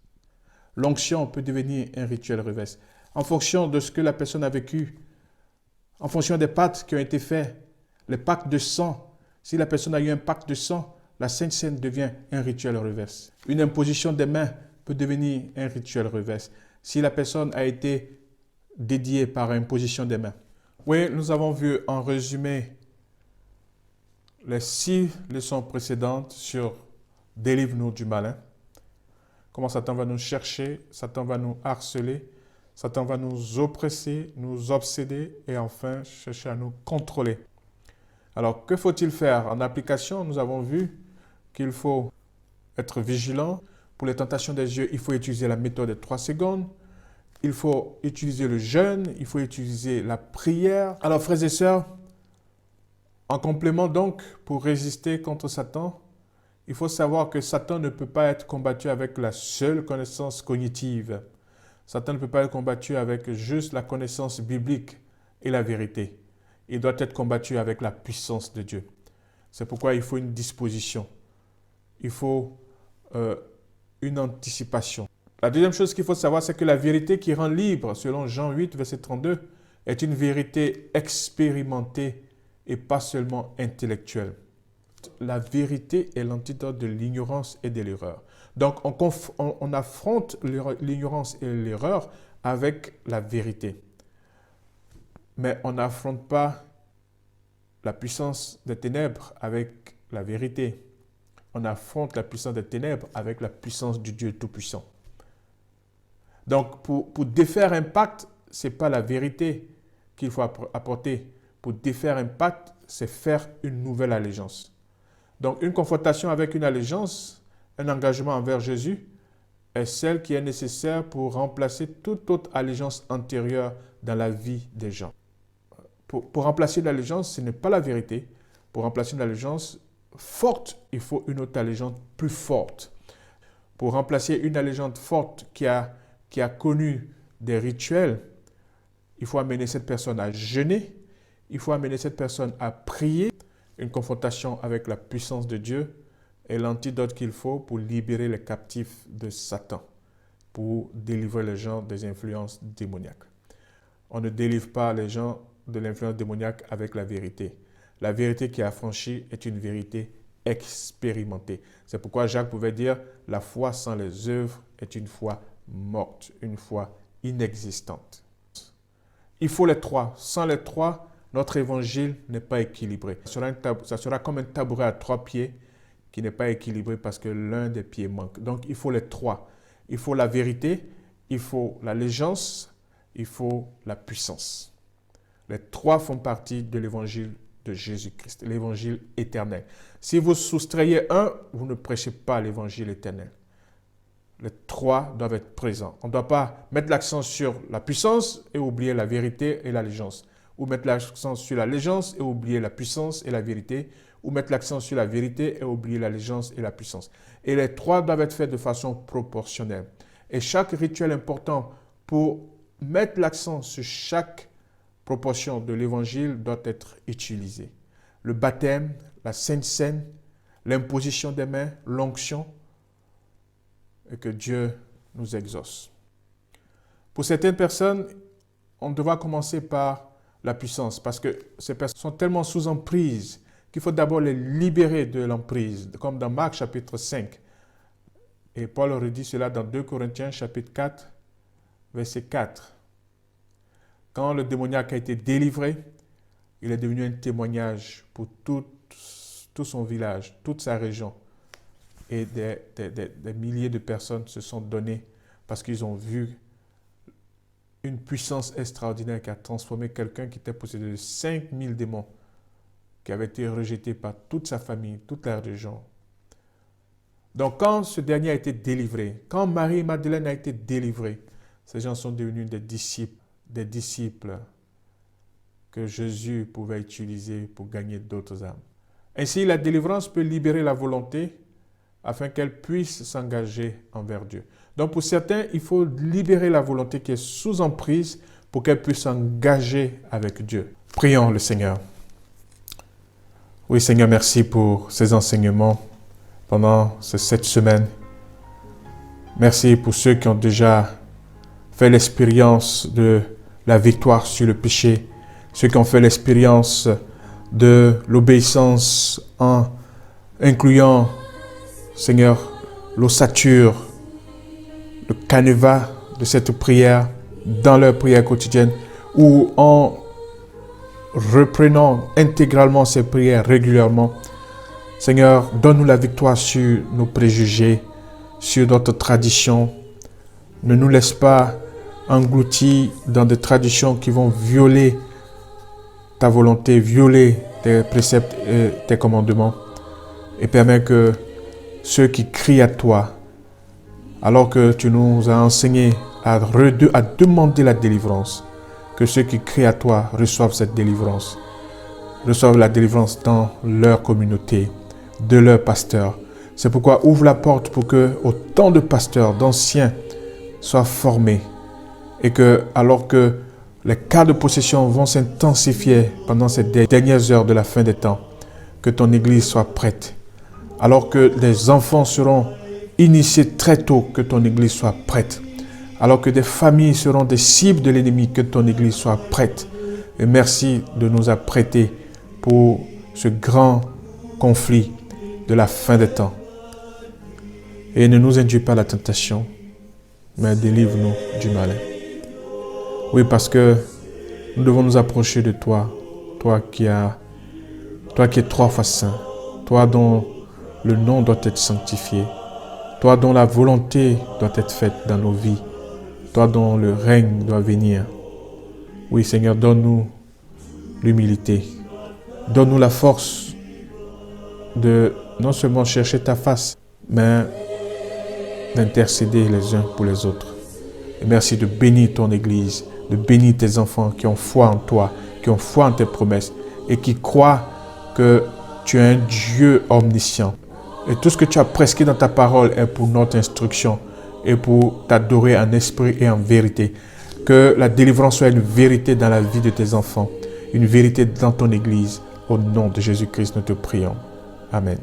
L'onction peut devenir un rituel reverse. En fonction de ce que la personne a vécu, en fonction des pactes qui ont été faits, les pactes de sang, si la personne a eu un pacte de sang, la Sainte Seine devient un rituel reverse. Une imposition des mains peut devenir un rituel reverse. Si la personne a été dédiée par imposition des mains. Oui, nous avons vu en résumé les 6 leçons précédentes sur « Délivre-nous du malin ». Comment Satan va nous chercher, Satan va nous harceler, Satan va nous oppresser, nous obséder et enfin chercher à nous contrôler. Alors, que faut-il faire? En application, nous avons vu qu'il faut être vigilant. Pour les tentations des yeux, il faut utiliser la méthode des 3 secondes. Il faut utiliser le jeûne, il faut utiliser la prière. Alors, frères et sœurs, en complément donc, pour résister contre Satan, il faut savoir que Satan ne peut pas être combattu avec la seule connaissance cognitive. Satan ne peut pas être combattu avec juste la connaissance biblique et la vérité. Il doit être combattu avec la puissance de Dieu. C'est pourquoi il faut une disposition. Il faut une anticipation. La deuxième chose qu'il faut savoir, c'est que la vérité qui rend libre, selon Jean 8, verset 32, est une vérité expérimentée et pas seulement intellectuelle. La vérité est l'antidote de l'ignorance et de l'erreur. Donc, on affronte l'ignorance et l'erreur avec la vérité. Mais on n'affronte pas la puissance des ténèbres avec la vérité. On affronte la puissance des ténèbres avec la puissance du Dieu Tout-Puissant. Donc, pour défaire un pacte, ce n'est pas la vérité qu'il faut apporter. Pour défaire un pacte, c'est faire une nouvelle allégeance. Donc, une confrontation avec une allégeance, un engagement envers Jésus, est celle qui est nécessaire pour remplacer toute autre allégeance antérieure dans la vie des gens. Pour remplacer l'allégeance, ce n'est pas la vérité. Pour remplacer une allégeance forte, il faut une autre allégeance plus forte. Pour remplacer une allégeance forte qui a connu des rituels, il faut amener cette personne à jeûner, il faut amener cette personne à prier. Une confrontation avec la puissance de Dieu est l'antidote qu'il faut pour libérer les captifs de Satan, pour délivrer les gens des influences démoniaques. On ne délivre pas les gens de l'influence démoniaque avec la vérité. La vérité qui est affranchie est une vérité expérimentée. C'est pourquoi Jacques pouvait dire « La foi sans les œuvres est une foi morte, une foi inexistante. » Il faut les 3. Sans les 3, notre évangile n'est pas équilibré. Ça sera comme un tabouret à 3 pieds qui n'est pas équilibré parce que l'un des pieds manque. Donc, il faut les 3. Il faut la vérité, il faut l'allégeance, il faut la puissance. Les 3 font partie de l'évangile de Jésus-Christ, l'évangile éternel. Si vous soustrayez un, vous ne prêchez pas l'évangile éternel. Les 3 doivent être présents. On ne doit pas mettre l'accent sur la puissance et oublier la vérité et l'allégeance. ou mettre l'accent sur l'allégeance et oublier la puissance et la vérité, ou mettre l'accent sur la vérité et oublier l'allégeance et la puissance. Et les trois doivent être faits de façon proportionnelle. Et chaque rituel important pour mettre l'accent sur chaque proportion de l'évangile doit être utilisé. Le baptême, la Sainte Seine, l'imposition des mains, l'onction, et que Dieu nous exauce. Pour certaines personnes, on devra commencer par la puissance, parce que ces personnes sont tellement sous emprise qu'il faut d'abord les libérer de l'emprise, comme dans Marc chapitre 5. Et Paul redit cela dans 2 Corinthiens chapitre 4, verset 4. Quand le démoniaque a été délivré, il est devenu un témoignage pour tout son village, toute sa région. Et des milliers de personnes se sont données parce qu'ils ont vu une puissance extraordinaire qui a transformé quelqu'un qui était possédé de 5000 démons, qui avait été rejeté par toute sa famille, toute la région. Donc quand ce dernier a été délivré, quand Marie-Madeleine a été délivrée, ces gens sont devenus des disciples que Jésus pouvait utiliser pour gagner d'autres âmes. Ainsi, la délivrance peut libérer la volonté afin qu'elle puisse s'engager envers Dieu. Donc pour certains, il faut libérer la volonté qui est sous emprise pour qu'elle puisse s'engager avec Dieu. Prions le Seigneur. Oui Seigneur, merci pour ces enseignements pendant ces 7 semaines. Merci pour ceux qui ont déjà fait l'expérience de la victoire sur le péché, ceux qui ont fait l'expérience de l'obéissance en incluant, Seigneur, l'ossature, le canevas de cette prière dans leur prière quotidienne, ou en reprenant intégralement ces prières régulièrement. Seigneur, donne-nous la victoire sur nos préjugés, sur notre tradition. Ne nous laisse pas engloutis dans des traditions qui vont violer ta volonté, violer tes préceptes et tes commandements. Et permets que ceux qui crient à toi, alors que tu nous as enseigné à demander la délivrance, que ceux qui crient à toi reçoivent cette délivrance, reçoivent la délivrance dans leur communauté, de leur pasteur. C'est pourquoi ouvre la porte pour que autant de pasteurs, d'anciens, soient formés et que, alors que les cas de possession vont s'intensifier pendant ces dernières heures de la fin des temps, que ton Église soit prête. Alors que les enfants seront initiés très tôt, que ton Église soit prête. Alors que des familles seront des cibles de l'ennemi, que ton Église soit prête. Et merci de nous apprêter pour ce grand conflit de la fin des temps. Et ne nous induis pas à la tentation, mais délivre-nous du malin. Oui, parce que nous devons nous approcher de toi, toi qui es 3 fois saint, toi dont le nom doit être sanctifié, toi dont la volonté doit être faite dans nos vies, toi dont le règne doit venir. Oui, Seigneur, donne-nous l'humilité, donne-nous la force de non seulement chercher ta face, mais d'intercéder les uns pour les autres. Et merci de bénir ton Église, de bénir tes enfants qui ont foi en toi, qui ont foi en tes promesses et qui croient que tu es un Dieu omniscient. Et tout ce que tu as prescrit dans ta parole est pour notre instruction et pour t'adorer en esprit et en vérité. Que la délivrance soit une vérité dans la vie de tes enfants, une vérité dans ton Église. Au nom de Jésus-Christ, nous te prions. Amen.